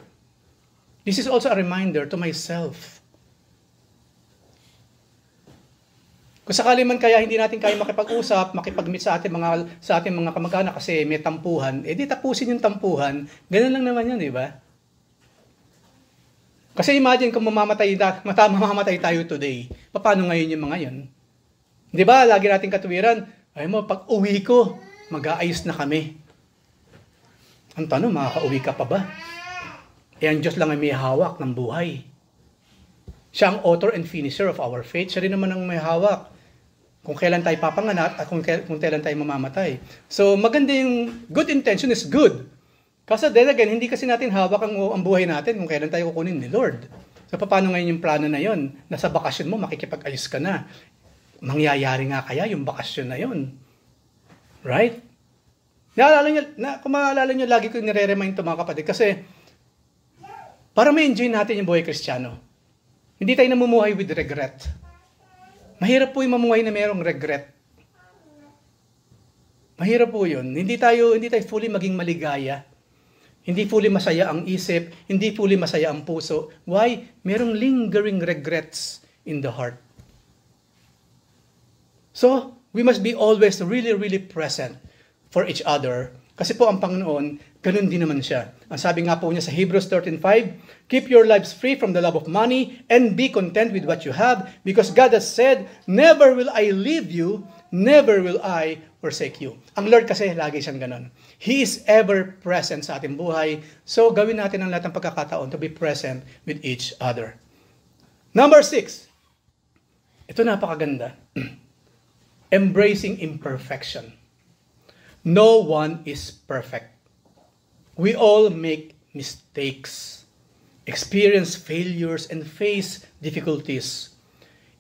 This is also a reminder to myself. Kung sakali man kaya hindi natin kaya makipag-usap, makipag-meet sa ating mga kamag-anak kasi may tampuhan, di tapusin yung tampuhan. Ganun lang naman yun, di ba? Kasi imagine kung mamamatay tayo today, paano ngayon yung mga yun? Di ba, lagi nating katuwiran, pag uwi ko, mag-aayos na kami. Ang tanong, makaka-uwi ka pa ba? Ang Diyos lang ay may hawak ng buhay. Siya ang author and finisher of our faith. Siya rin naman ang may hawak kung kailan tayo papanganak at kung kailan tayo mamamatay. So, maganda yung good intention is good. Kasi then again, hindi kasi natin hawak ang buhay natin kung kailan tayo kukunin ni Lord. So, paano ngayon yung plano na yon? Nasa bakasyon mo, makikipag-ayos ka na. Mangyayari nga kaya yung bakasyon na yon? Right? Kung maalala nyo, lagi ko nire-remind ito mga kapatid. Kasi, para ma-enjoy natin yung buhay Kristiyano, hindi tayo namumuhay with regret. Mahirap po yung mamuhay na mayroong regret. Mahirap po yun. Hindi tayo fully maging maligaya. Hindi fully masaya ang isip. Hindi fully masaya ang puso. Why? Mayroong lingering regrets in the heart. So, we must be always really, really present for each other. Kasi po ang Panginoon, ganun din naman siya. Ang sabi nga po niya sa Hebrews 13:5, keep your lives free from the love of money and be content with what you have because God has said, never will I leave you, never will I forsake you. Ang Lord kasi lagi siyang ganun. He is ever present sa ating buhay. So gawin natin ang lahat ng pagkakataon to be present with each other. Number 6. Ito napakaganda. Embracing imperfection. No one is perfect. We all make mistakes, experience failures, and face difficulties.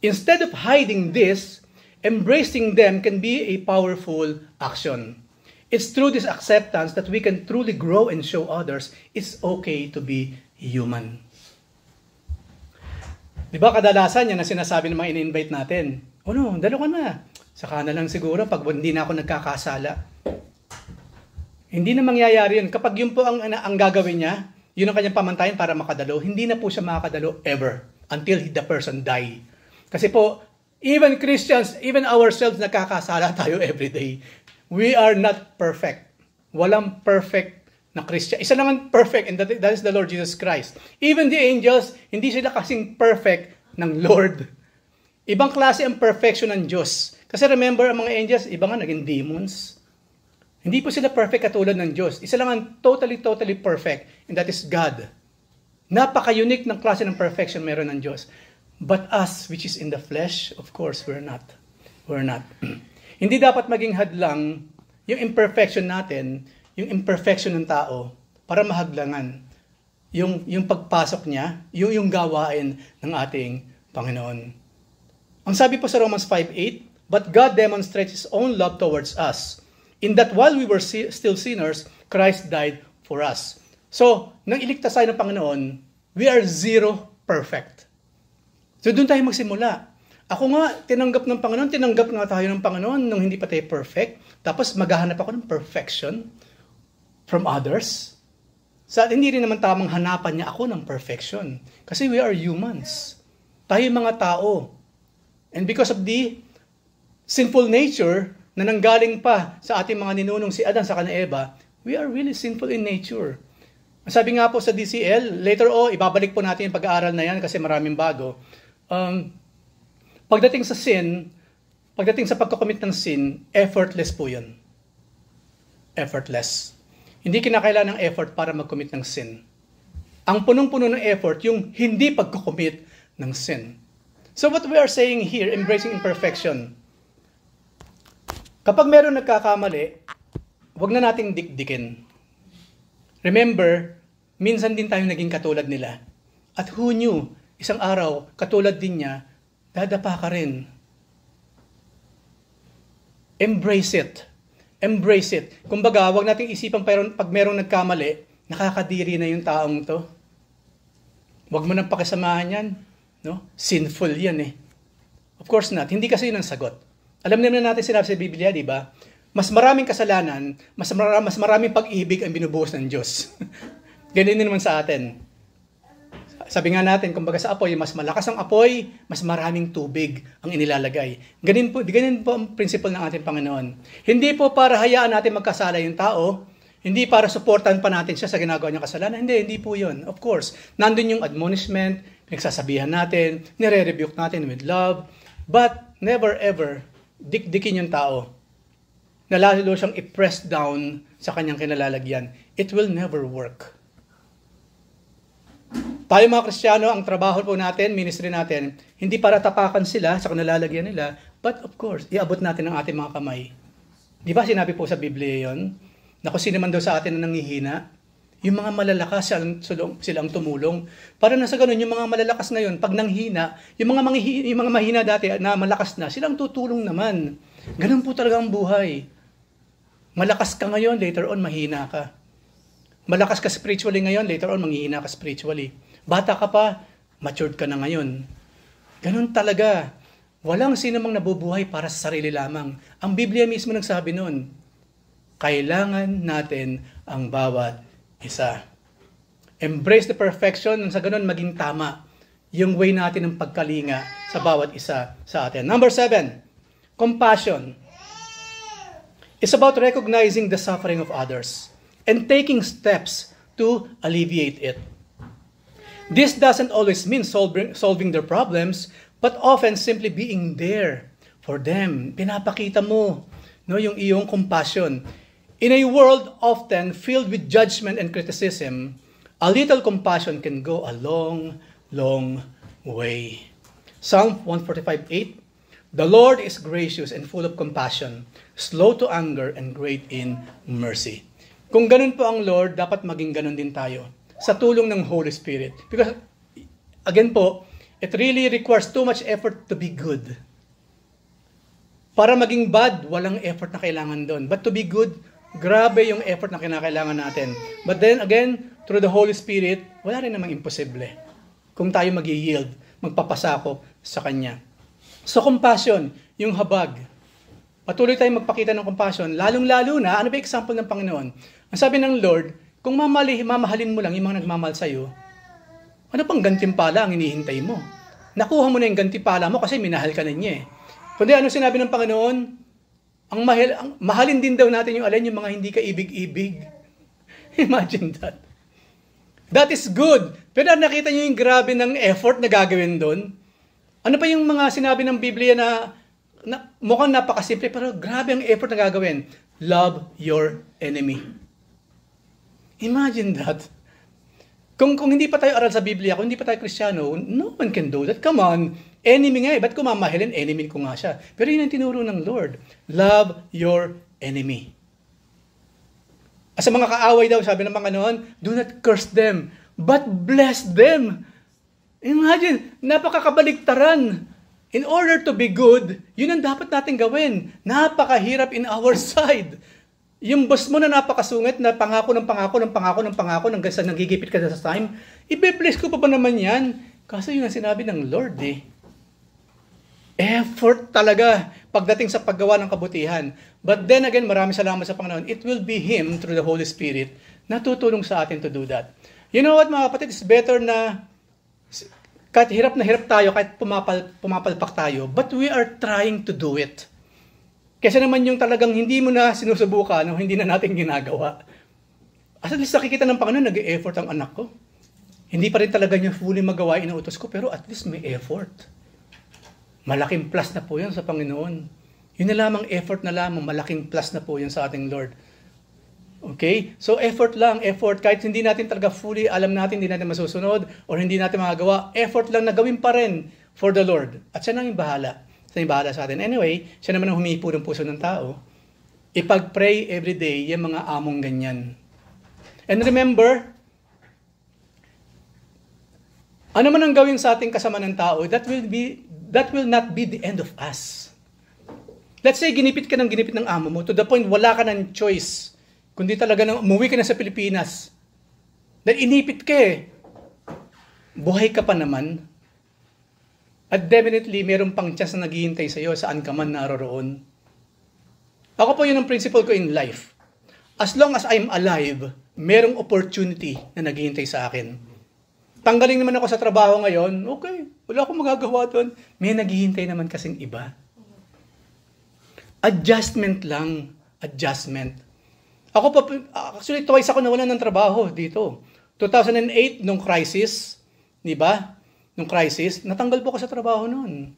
Instead of hiding this, embracing them can be a powerful action. It's through this acceptance that we can truly grow and show others it's okay to be human. Di ba kadalasan yan na sinasabi ng mga in-invite natin? Dalo ka na. Saka na lang siguro pag hindi na ako nagkakasala. Hindi na mangyayari yun. Kapag yun po ang gagawin niya, yun ang kanyang pamantayan para makadalo, hindi na po siya makakadalo ever until the person die. Kasi po, even Christians, even ourselves, nakakasala tayo every day. We are not perfect. Walang perfect na Christian. Isa lang ang perfect and that is the Lord Jesus Christ. Even the angels, hindi sila kasing perfect ng Lord. Ibang klase ang perfection ng Diyos. Kasi remember, ang mga angels, iba nga naging demons. Hindi po sila perfect katulad ng Diyos. Isa lang ang totally perfect, and that is God. Napaka-unique ng klase ng perfection meron ng Diyos. But us, which is in the flesh, of course, we're not. We're not. Hindi dapat maging hadlang yung imperfection natin, yung imperfection ng tao, para mahaglangan yung pagpasok niya, yung gawain ng ating Panginoon. Ang sabi po sa Romans 5:8, but God demonstrates His own love towards us, in that while we were still sinners, Christ died for us. So, nang iligtas tayo ng Panginoon, we are zero perfect. So, doon tayo magsimula. Ako nga, tinanggap nga tayo ng Panginoon nung hindi pa tayo perfect. Tapos, maghahanap ako ng perfection from others. So, hindi rin naman tamang hanapan niya ako ng perfection. Kasi we are humans. Tayo mga tao. And because of the sinful nature na nanggaling pa sa ating mga ninunong si Adan sa kana Eva, we are really sinful in nature. Sabi nga po sa DCL, later ibabalik po natin yung pag-aaral na yan kasi maraming bago. Pagdating sa pagkakomit ng sin, effortless po yun. Effortless. Hindi kinakailangan ng effort para mag-commit ng sin. Ang punong-puno ng effort, yung hindi pagkakomit ng sin. So what we are saying here, embracing imperfection. Kapag meron nagkakamali, wag na nating dikdikin. Remember, minsan din tayo naging katulad nila. At who knew, isang araw, katulad din niya, dadapa ka rin. Embrace it. Embrace it. Kumbaga, wag nating isipang pag merong nagkamali, nakakadiri na yung taong to. Wag mo nang pakisamahan yan. No? Sinful yan eh. Of course not. Hindi kasi yun ang sagot. Alam naman natin sinabi sa Biblia, di ba? Mas maraming kasalanan, mas maraming pag-ibig ang binubuhos ng Diyos. Ganun din naman sa atin. Sabi nga natin, kumbaga sa apoy, mas malakas ang apoy, mas maraming tubig ang inilalagay. Ganun po ang principle ng ating Panginoon. Hindi po para hayaan natin magkasala yung tao, hindi para suportahan pa natin siya sa ginagawa niyang kasalanan. Hindi po yun. Of course, nandun yung admonishment, pinagsasabihan natin, nire-rebuke natin with love, but never ever dikdikin yung tao na lalo siyang i-press down sa kanyang kinalalagyan. It will never work. Tayo mga Kristiyano, ang trabaho po natin, ministry natin, hindi para tapakan sila sa kinalalagyan nila, but of course, iabot natin ang ating mga kamay. Di ba sinabi po sa Biblia yon? Na kung sino man daw sa atin na nanghihina, yung mga malalakas silang tumulong. Para na sa ganun, yung mga malalakas ngayon, pag nanghina, yung mga mahina dati na malakas na, silang tutulong naman. Ganun po talaga ang buhay. Malakas ka ngayon, later on, mahina ka. Malakas ka spiritually ngayon, later on, manghihina ka spiritually. Bata ka pa, matured ka na ngayon. Ganun talaga. Walang sino mang nabubuhay para sa sarili lamang. Ang Biblia mismo nagsabi nun, kailangan natin ang bawat isa. Embrace the perfection, nang sa ganun maging tama yung way natin ng pagkalinga sa bawat isa sa atin. Number 7, compassion. It's about recognizing the suffering of others and taking steps to alleviate it. This doesn't always mean solving their problems, but often simply being there for them. Pinapakita mo yung iyong compassion. In a world often filled with judgment and criticism, a little compassion can go a long, long way. Psalm 145:8, the Lord is gracious and full of compassion, slow to anger and great in mercy. Kung ganun po ang Lord, dapat maging ganun din tayo sa tulong ng Holy Spirit. Because, again po, it really requires too much effort to be good. Para maging bad, walang effort na kailangan doon. But to be good, grabe yung effort na kinakailangan natin. But then again, through the Holy Spirit, wala rin namang imposible. Kung tayo mag-yield, magpapasakop sa Kanya. So compassion, yung habag. Patuloy tayong magpakita ng compassion, lalong-lalo na, ano ba example ng Panginoon? Ang sabi ng Lord, kung mamahalin mo lang yung mga nagmamahal sa'yo, ano pang gantimpala ang hinihintay mo? Nakuha mo na yung gantimpala mo kasi minahal ka na niya eh. Kundi ano sinabi ng Panginoon? Ang mahalin din daw natin yung alin, yung mga hindi ka ibig-ibig. Imagine that. That is good. Pero nakita niyo yung grabe ng effort na gagawin doon? Ano pa yung mga sinabi ng Biblia na mukhang napakasimple, pero grabe ang effort na gagawin? Love your enemy. Imagine that. Kung hindi pa tayo aral sa Biblia, kung hindi pa tayo Kristiyano, no one can do that. Come on. Enemy nga eh. Ba't ko mamahilin? Enemy ko nga siya. Pero yun ang tinuro ng Lord. Love your enemy. Sa mga kaaway daw, sabi ng Panginoon, do not curse them, but bless them. Imagine, napakakabaligtaran. In order to be good, yun ang dapat natin gawin. Napakahirap in our side. Yung boss mo na napakasungit, na pangako hanggang sa nagigipit ka sa time, i-bless ko pa ba naman yan? Kasi yun ang sinabi ng Lord eh. Effort talaga pagdating sa paggawa ng kabutihan. But then again, maraming salamat sa Panginoon. It will be Him through the Holy Spirit na tutulong sa atin to do that. You know what mga kapatid, it's better na kahit hirap na hirap tayo, kahit pumapalpak tayo, but we are trying to do it. Kasi naman yung talagang hindi mo na sinusubukan o hindi na natin ginagawa. At least nakikita ng Panginoon, nag-e-effort ang anak ko. Hindi pa rin talaga niya fully magawa inuutos ko, pero at least may effort. Malaking plus na po yan sa Panginoon. Yun na lamang effort na lamang, malaking plus na po yan sa ating Lord. Okay? So effort lang, effort. Kahit hindi natin talaga fully alam natin, hindi natin masusunod, or hindi natin magagawa, effort lang na gawin pa rin for the Lord. At siya nang yung bahala. Siya yung bahala sa atin. Anyway, siya naman ang humihipo ng puso ng tao. Ipag-pray everyday yung mga among ganyan. And remember, ano man ang gawin sa ating kasama ng tao, that will not be the end of us. Let's say, ginipit ka ng amo mo to the point wala ka ng choice. Kundi talaga nang umuwi ka na sa Pilipinas. Dahil inipit ka eh. Buhay ka pa naman. At definitely, meron pang chance na naghihintay sa iyo saan ka man naroroon. Ako po yun ang principle ko in life. As long as I'm alive, merong opportunity na naghihintay sa akin. Tanggaling naman ako sa trabaho ngayon, okay, wala akong magagawa doon. May naghihintay naman kasing iba. Adjustment lang. Adjustment. Ako pa, actually twice ako nawalan ng trabaho dito. 2008, nung crisis, di ba? Nung crisis, natanggal po ako sa trabaho noon.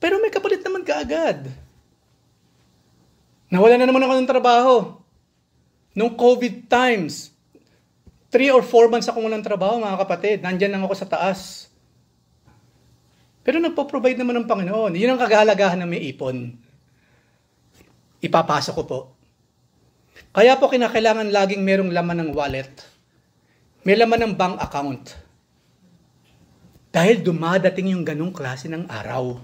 Pero may kapalit naman kaagad. Nawala na naman ako ng trabaho. Nung COVID times, 3 or 4 months ako walang trabaho, mga kapatid. Nandyan lang ako sa taas. Pero nagpo-provide naman ng Panginoon. Yun ang kagalagahan ng may ipon. Ipapasok ko po. Kaya po kinakailangan laging merong laman ng wallet. May laman ng bank account. Dahil dumadating yung ganung klase ng araw.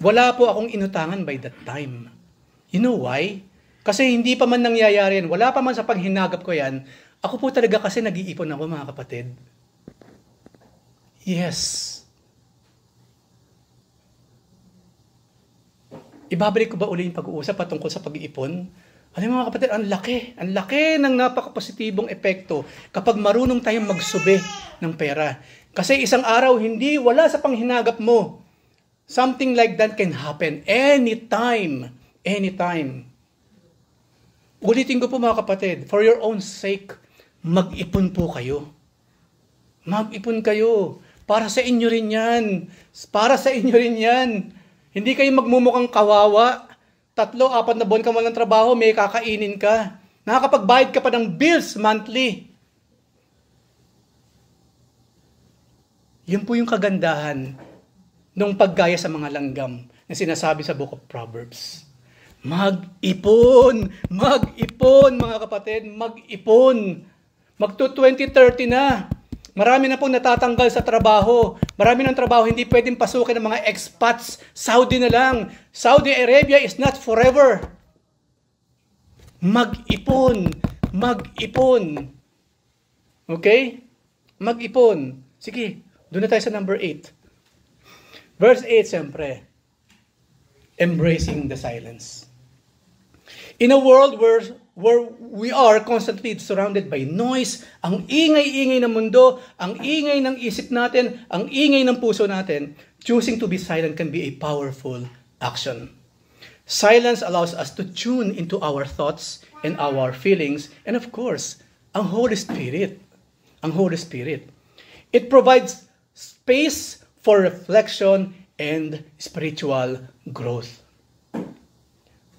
Wala po akong inutangan by that time. You know why? Kasi hindi pa man nangyayari yan. Wala pa man sa paghinagap ko yan. Ako po talaga kasi nag-iipon ako, mga kapatid. Yes. Ibabalik ko ba uli yung pag-uusap patungkol sa pag-iipon? Alam mo mga kapatid, ang laki ng napaka-positibong epekto kapag marunong tayong magsubi ng pera. Kasi isang araw, wala sa panghinagap mo. Something like that can happen anytime. Anytime. Ulitin ko po mga kapatid, for your own sake, mag-ipon po kayo. Mag-ipon kayo. Para sa inyo rin yan. Para sa inyo rin yan. Hindi kayo magmumukhang kawawa. 3-4 na buwan ka walang trabaho, may kakainin ka. Nakakapagbayad ka pa ng bills monthly. Yun po yung kagandahan nung paggaya sa mga langgam na sinasabi sa Book of Proverbs. Mag-ipon! Mag-ipon, mga kapatid! Mag-ipon! Magto-2030 na. Marami na pong natatanggal sa trabaho. Marami ng trabaho hindi pwedeng pasukin ng mga expats. Saudi na lang. Saudi Arabia is not forever. Mag-ipon. Mag-ipon. Okay? Mag-ipon. Sige, doon na tayo sa number 8. Verse 8, siyempre. Embracing the silence. In a world where we are constantly surrounded by noise, ang ingay-ingay ng mundo, ang ingay ng isip natin, ang ingay ng puso natin, choosing to be silent can be a powerful action. Silence allows us to tune into our thoughts and our feelings, and of course, ang Holy Spirit. Ang Holy Spirit. It provides space for reflection and spiritual growth.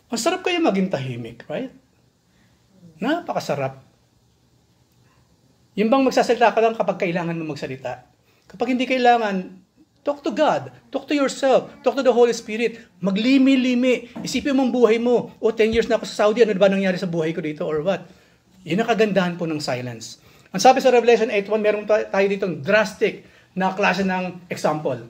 Masarap kayo maging tahimik, right? Napakasarap. Yung bang magsasalita ka lang kapag kailangan mo magsalita. Kapag hindi kailangan, talk to God, talk to yourself, talk to the Holy Spirit. Maglimi-limi. Isipin mo ang buhay mo. 10 years na ako sa Saudi, ano ba nangyari sa buhay ko dito or what? Yun ang kagandahan po ng silence. Ang sabi sa Revelation 8:1, meron tayo ditong drastic na klase ng example.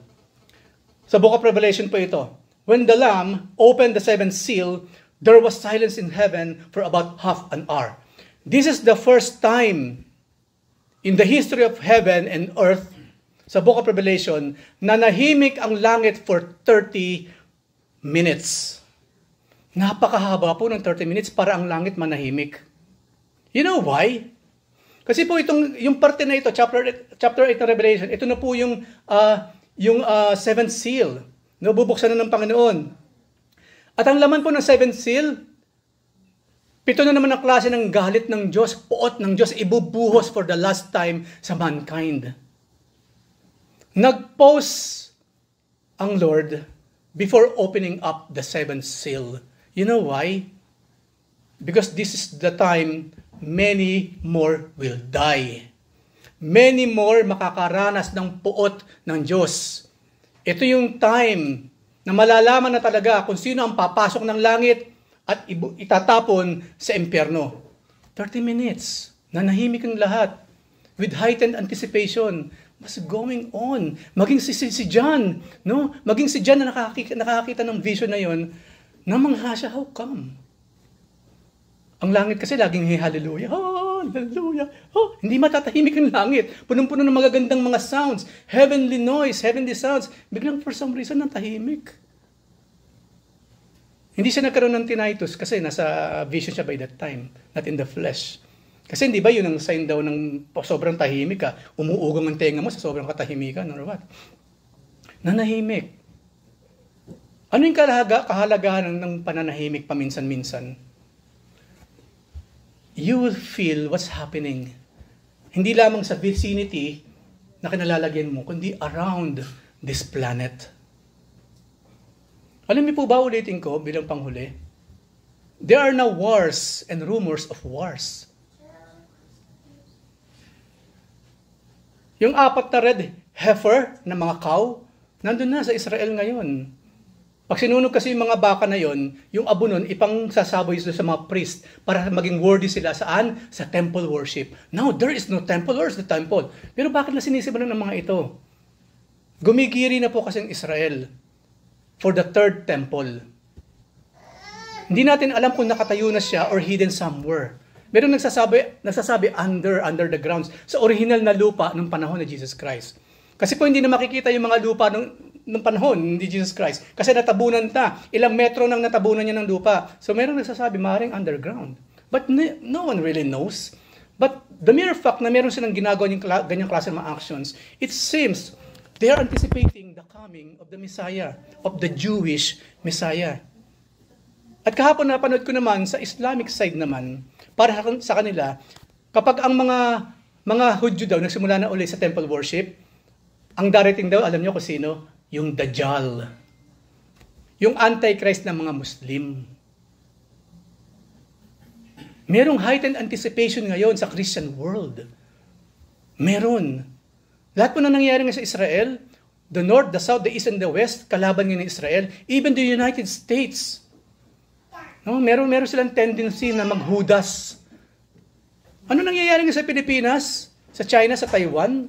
Sa Book of Revelation po ito. When the Lamb opened the 7th seal, there was silence in heaven for about half an hour. This is the first time in the history of heaven and earth, sa Book of Revelation, na nahimik ang langit for 30 minutes. Napakahaba po ng 30 minutes para ang langit manahimik. You know why? Kasi po yung parte na ito, chapter 8 ng Revelation, ito na po yung 7th seal. No, bubuksan na ng Panginoon. At ang laman po ng 7th seal, 7 na naman ang klase ng galit ng Diyos, puot ng Diyos, ibubuhos for the last time sa mankind. Nag-pause ang Lord before opening up the 7th seal. You know why? Because this is the time many more will die. Many more makakaranas ng puot ng Diyos. Ito yung time na malalaman na talaga kung sino ang papasok ng langit at itatapon sa impyerno. 30 minutes, nanahimik ang lahat. With heightened anticipation, what's going on? Maging si John, no? Maging si John na nakakita ng vision na yon, namangha siya, how come? Ang langit kasi laging hallelujah, Hallelujah. Oh, hindi matatahimik ang langit. Punong-puno ng magagandang mga sounds. Heavenly noise, heavenly sounds. Biglang for some reason, natahimik. Hindi siya nagkaroon ng tinnitus kasi nasa vision siya by that time, not in the flesh. Kasi hindi ba yun ang sign daw ng sobrang tahimik ka? Umuugong ang tenga mo sa sobrang katahimikan or what? Nanahimik. Ano yung kahalagahan ng pananahimik paminsan-minsan? You will feel what's happening. Hindi lamang sa vicinity na kinalalagyan mo, kundi around this planet. Alam niyo po ba, ulitin ko bilang panghuli, there are now wars and rumors of wars. Yung 4 na red heifer na mga cow, nandun na sa Israel ngayon. Pag sinunog kasi yung mga baka na yon, yung abo nun, ipang sasaboy sa mga priest para maging worthy sila. Saan? Sa temple worship. Now, there is no temple. Where is the temple? Pero bakit na sinisimulan ng mga ito? Gumigiri na po kasi ang Israel for the 3rd temple. Hindi natin alam kung nakatayo na siya or hidden somewhere. Meron nagsasabi under the grounds sa original na lupa ng panahon ni Jesus Christ. Kasi po hindi na makikita yung mga lupa ng panahon ni Jesus Christ. Kasi natabunan na. Ilang metro nang natabunan niya ng lupa. So meron nagsasabi, maaaring underground. But no one really knows. But the mere fact na meron silang ginagawa yung ganyang klase ng mga actions, it seems they are anticipating the coming of the Messiah, of the Jewish Messiah. At kahapon napanood ko naman sa Islamic side naman, para sa kanila, kapag ang mga Hudyo daw nagsimula na uli sa temple worship, ang darating daw, alam niyo kung sino? Yung Dajjal. Yung Antichrist ng mga Muslim. Merong heightened anticipation ngayon sa Christian world. Meron. Lahat po na nangyayari nga sa Israel, the North, the South, the East, and the West, kalaban nga ng Israel, even the United States. No, meron silang tendency na maghudas. Ano nangyayari nga sa Pilipinas, sa China, sa Taiwan?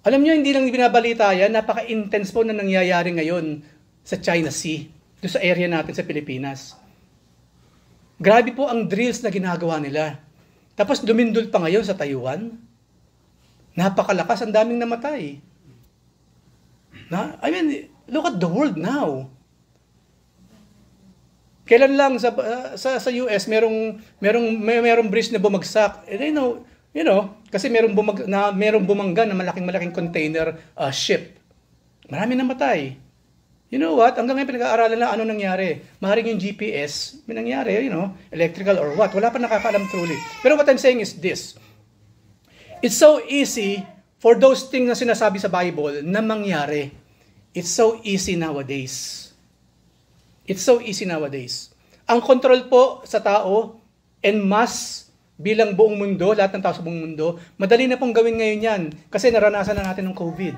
Alam niyo, hindi lang binabalita yan, napaka-intense po na nangyayari ngayon sa China Sea, doon sa area natin sa Pilipinas. Grabe po ang drills na ginagawa nila. Tapos dumindol pa ngayon sa Taiwan. Napakalakas, ang daming namatay. I mean, look at the world now. Kailan lang sa US merong bridge na bumagsak. And you know, kasi merong bumangga na malaking container ship. Marami namatay. You know what? Hanggang ngayon pinag-aaralan na ano nangyari. Maaaring yung GPS, may nangyari, electrical or what. Wala pa nakakaalam truly. Pero what I'm saying is this. It's so easy for those things na sinasabi sa Bible na mangyari. It's so easy nowadays. It's so easy nowadays. Ang control po sa tao en masse bilang buong mundo, lahat ng tao sa buong mundo, madali na pong gawin ngayon yan kasi naranasan na natin ng COVID.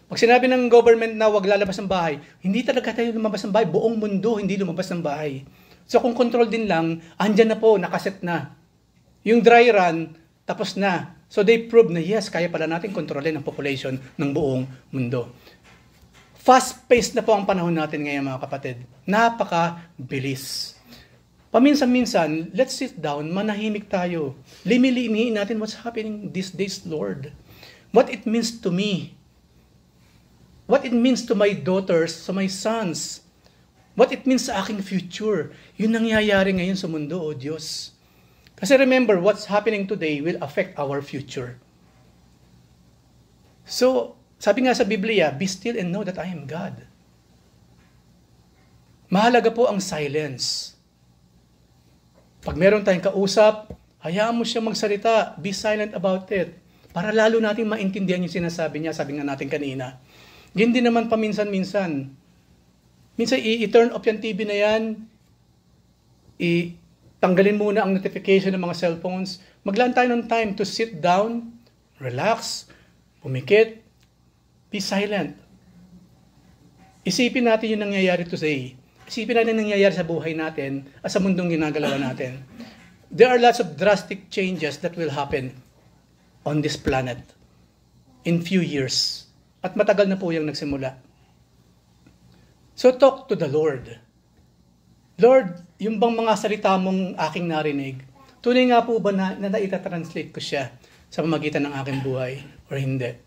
Pag sinabi ng government na wag lalabas ng bahay, hindi talaga tayo lumabas ng bahay. Buong mundo hindi lumabas ng bahay. So kung control din lang, andyan na po, nakaset na. Yung dry run, tapos na. So they prove na yes, kaya pala natin kontrolin ang population ng buong mundo. Fast-paced na po ang panahon natin ngayon mga kapatid. Napaka-bilis. Paminsan-minsan, let's sit down, manahimik tayo. Limi-limihin natin what's happening these days, Lord. What it means to me. What it means to my daughters, to my sons. What it means sa aking future. Yun nangyayari ngayon sa mundo, O Diyos. Kasi remember, what's happening today will affect our future. So, sabi nga sa Biblia, be still and know that I am God. Mahalaga po ang silence. Pag meron tayong kausap, hayaan mo siya magsalita. Be silent about it. Para lalo natin maintindihan yung sinasabi niya, sabi nga natin kanina. Yun din naman paminsan-minsan. Minsan, i-turn off yung TV na yan. Tanggalin muna ang notification ng mga cellphones. Maglaan tayo ng time to sit down, relax, pumikit, be silent. Isipin natin yung nangyayari today. Isipin natin yung nangyayari sa buhay natin at sa mundong ginagalawan natin. There are lots of drastic changes that will happen on this planet in few years. At matagal na po yung nagsimula. So talk to the Lord. Lord, yung bang mga salita mong aking narinig, Tunay nga po ba na naita-translate ko siya sa pamagitan ng aking buhay or hindi?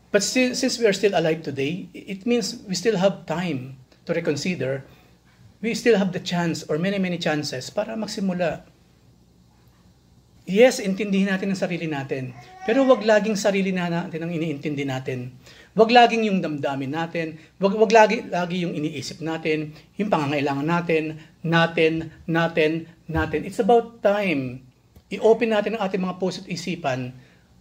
But since we are still alive today, it means we still have time to reconsider. We still have the chance or many chances para magsimula. Yes, intindihin natin ang sarili natin. Pero wag laging sarili natin ang iniintindi natin. Wag laging yung damdamin natin. Wag lagi yung iniisip natin. Yung pangangailangan natin. It's about time. I-open natin ang ating mga puso't isipan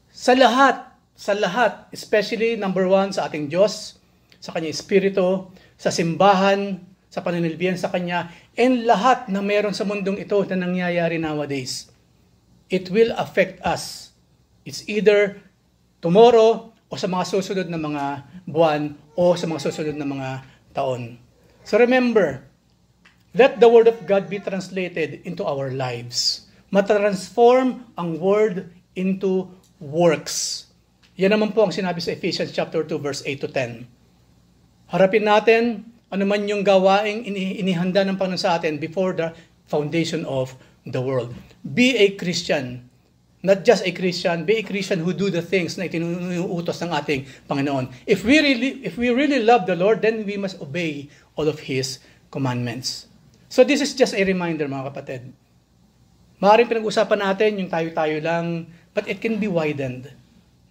sa lahat, especially number 1 sa ating Diyos, sa Kanyang Espiritu, sa simbahan, sa pananilbihan sa Kanya, and lahat na meron sa mundong ito na nangyayari nowadays. It will affect us. It's either tomorrow o sa mga susunod na mga buwan o sa mga susunod na mga taon. So remember, let the Word of God be translated into our lives. Matransform ang Word into works. Yan naman po ang sinabi sa Ephesians chapter 2 verse 8 to 10. Harapin natin ano man yung gawaing inihanda ng Panginoon sa atin before the foundation of the world. Be a Christian. Not just a Christian, be a Christian who do the things na itinuutos ng ating Panginoon. If we really love the Lord, then we must obey all of His commandments. So this is just a reminder, mga kapatid. Maaaring pinag-usapan natin yung tayo-tayo lang, but it can be widened.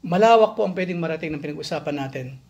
Malawak po ang pwedeng marating ng pinag-usapan natin.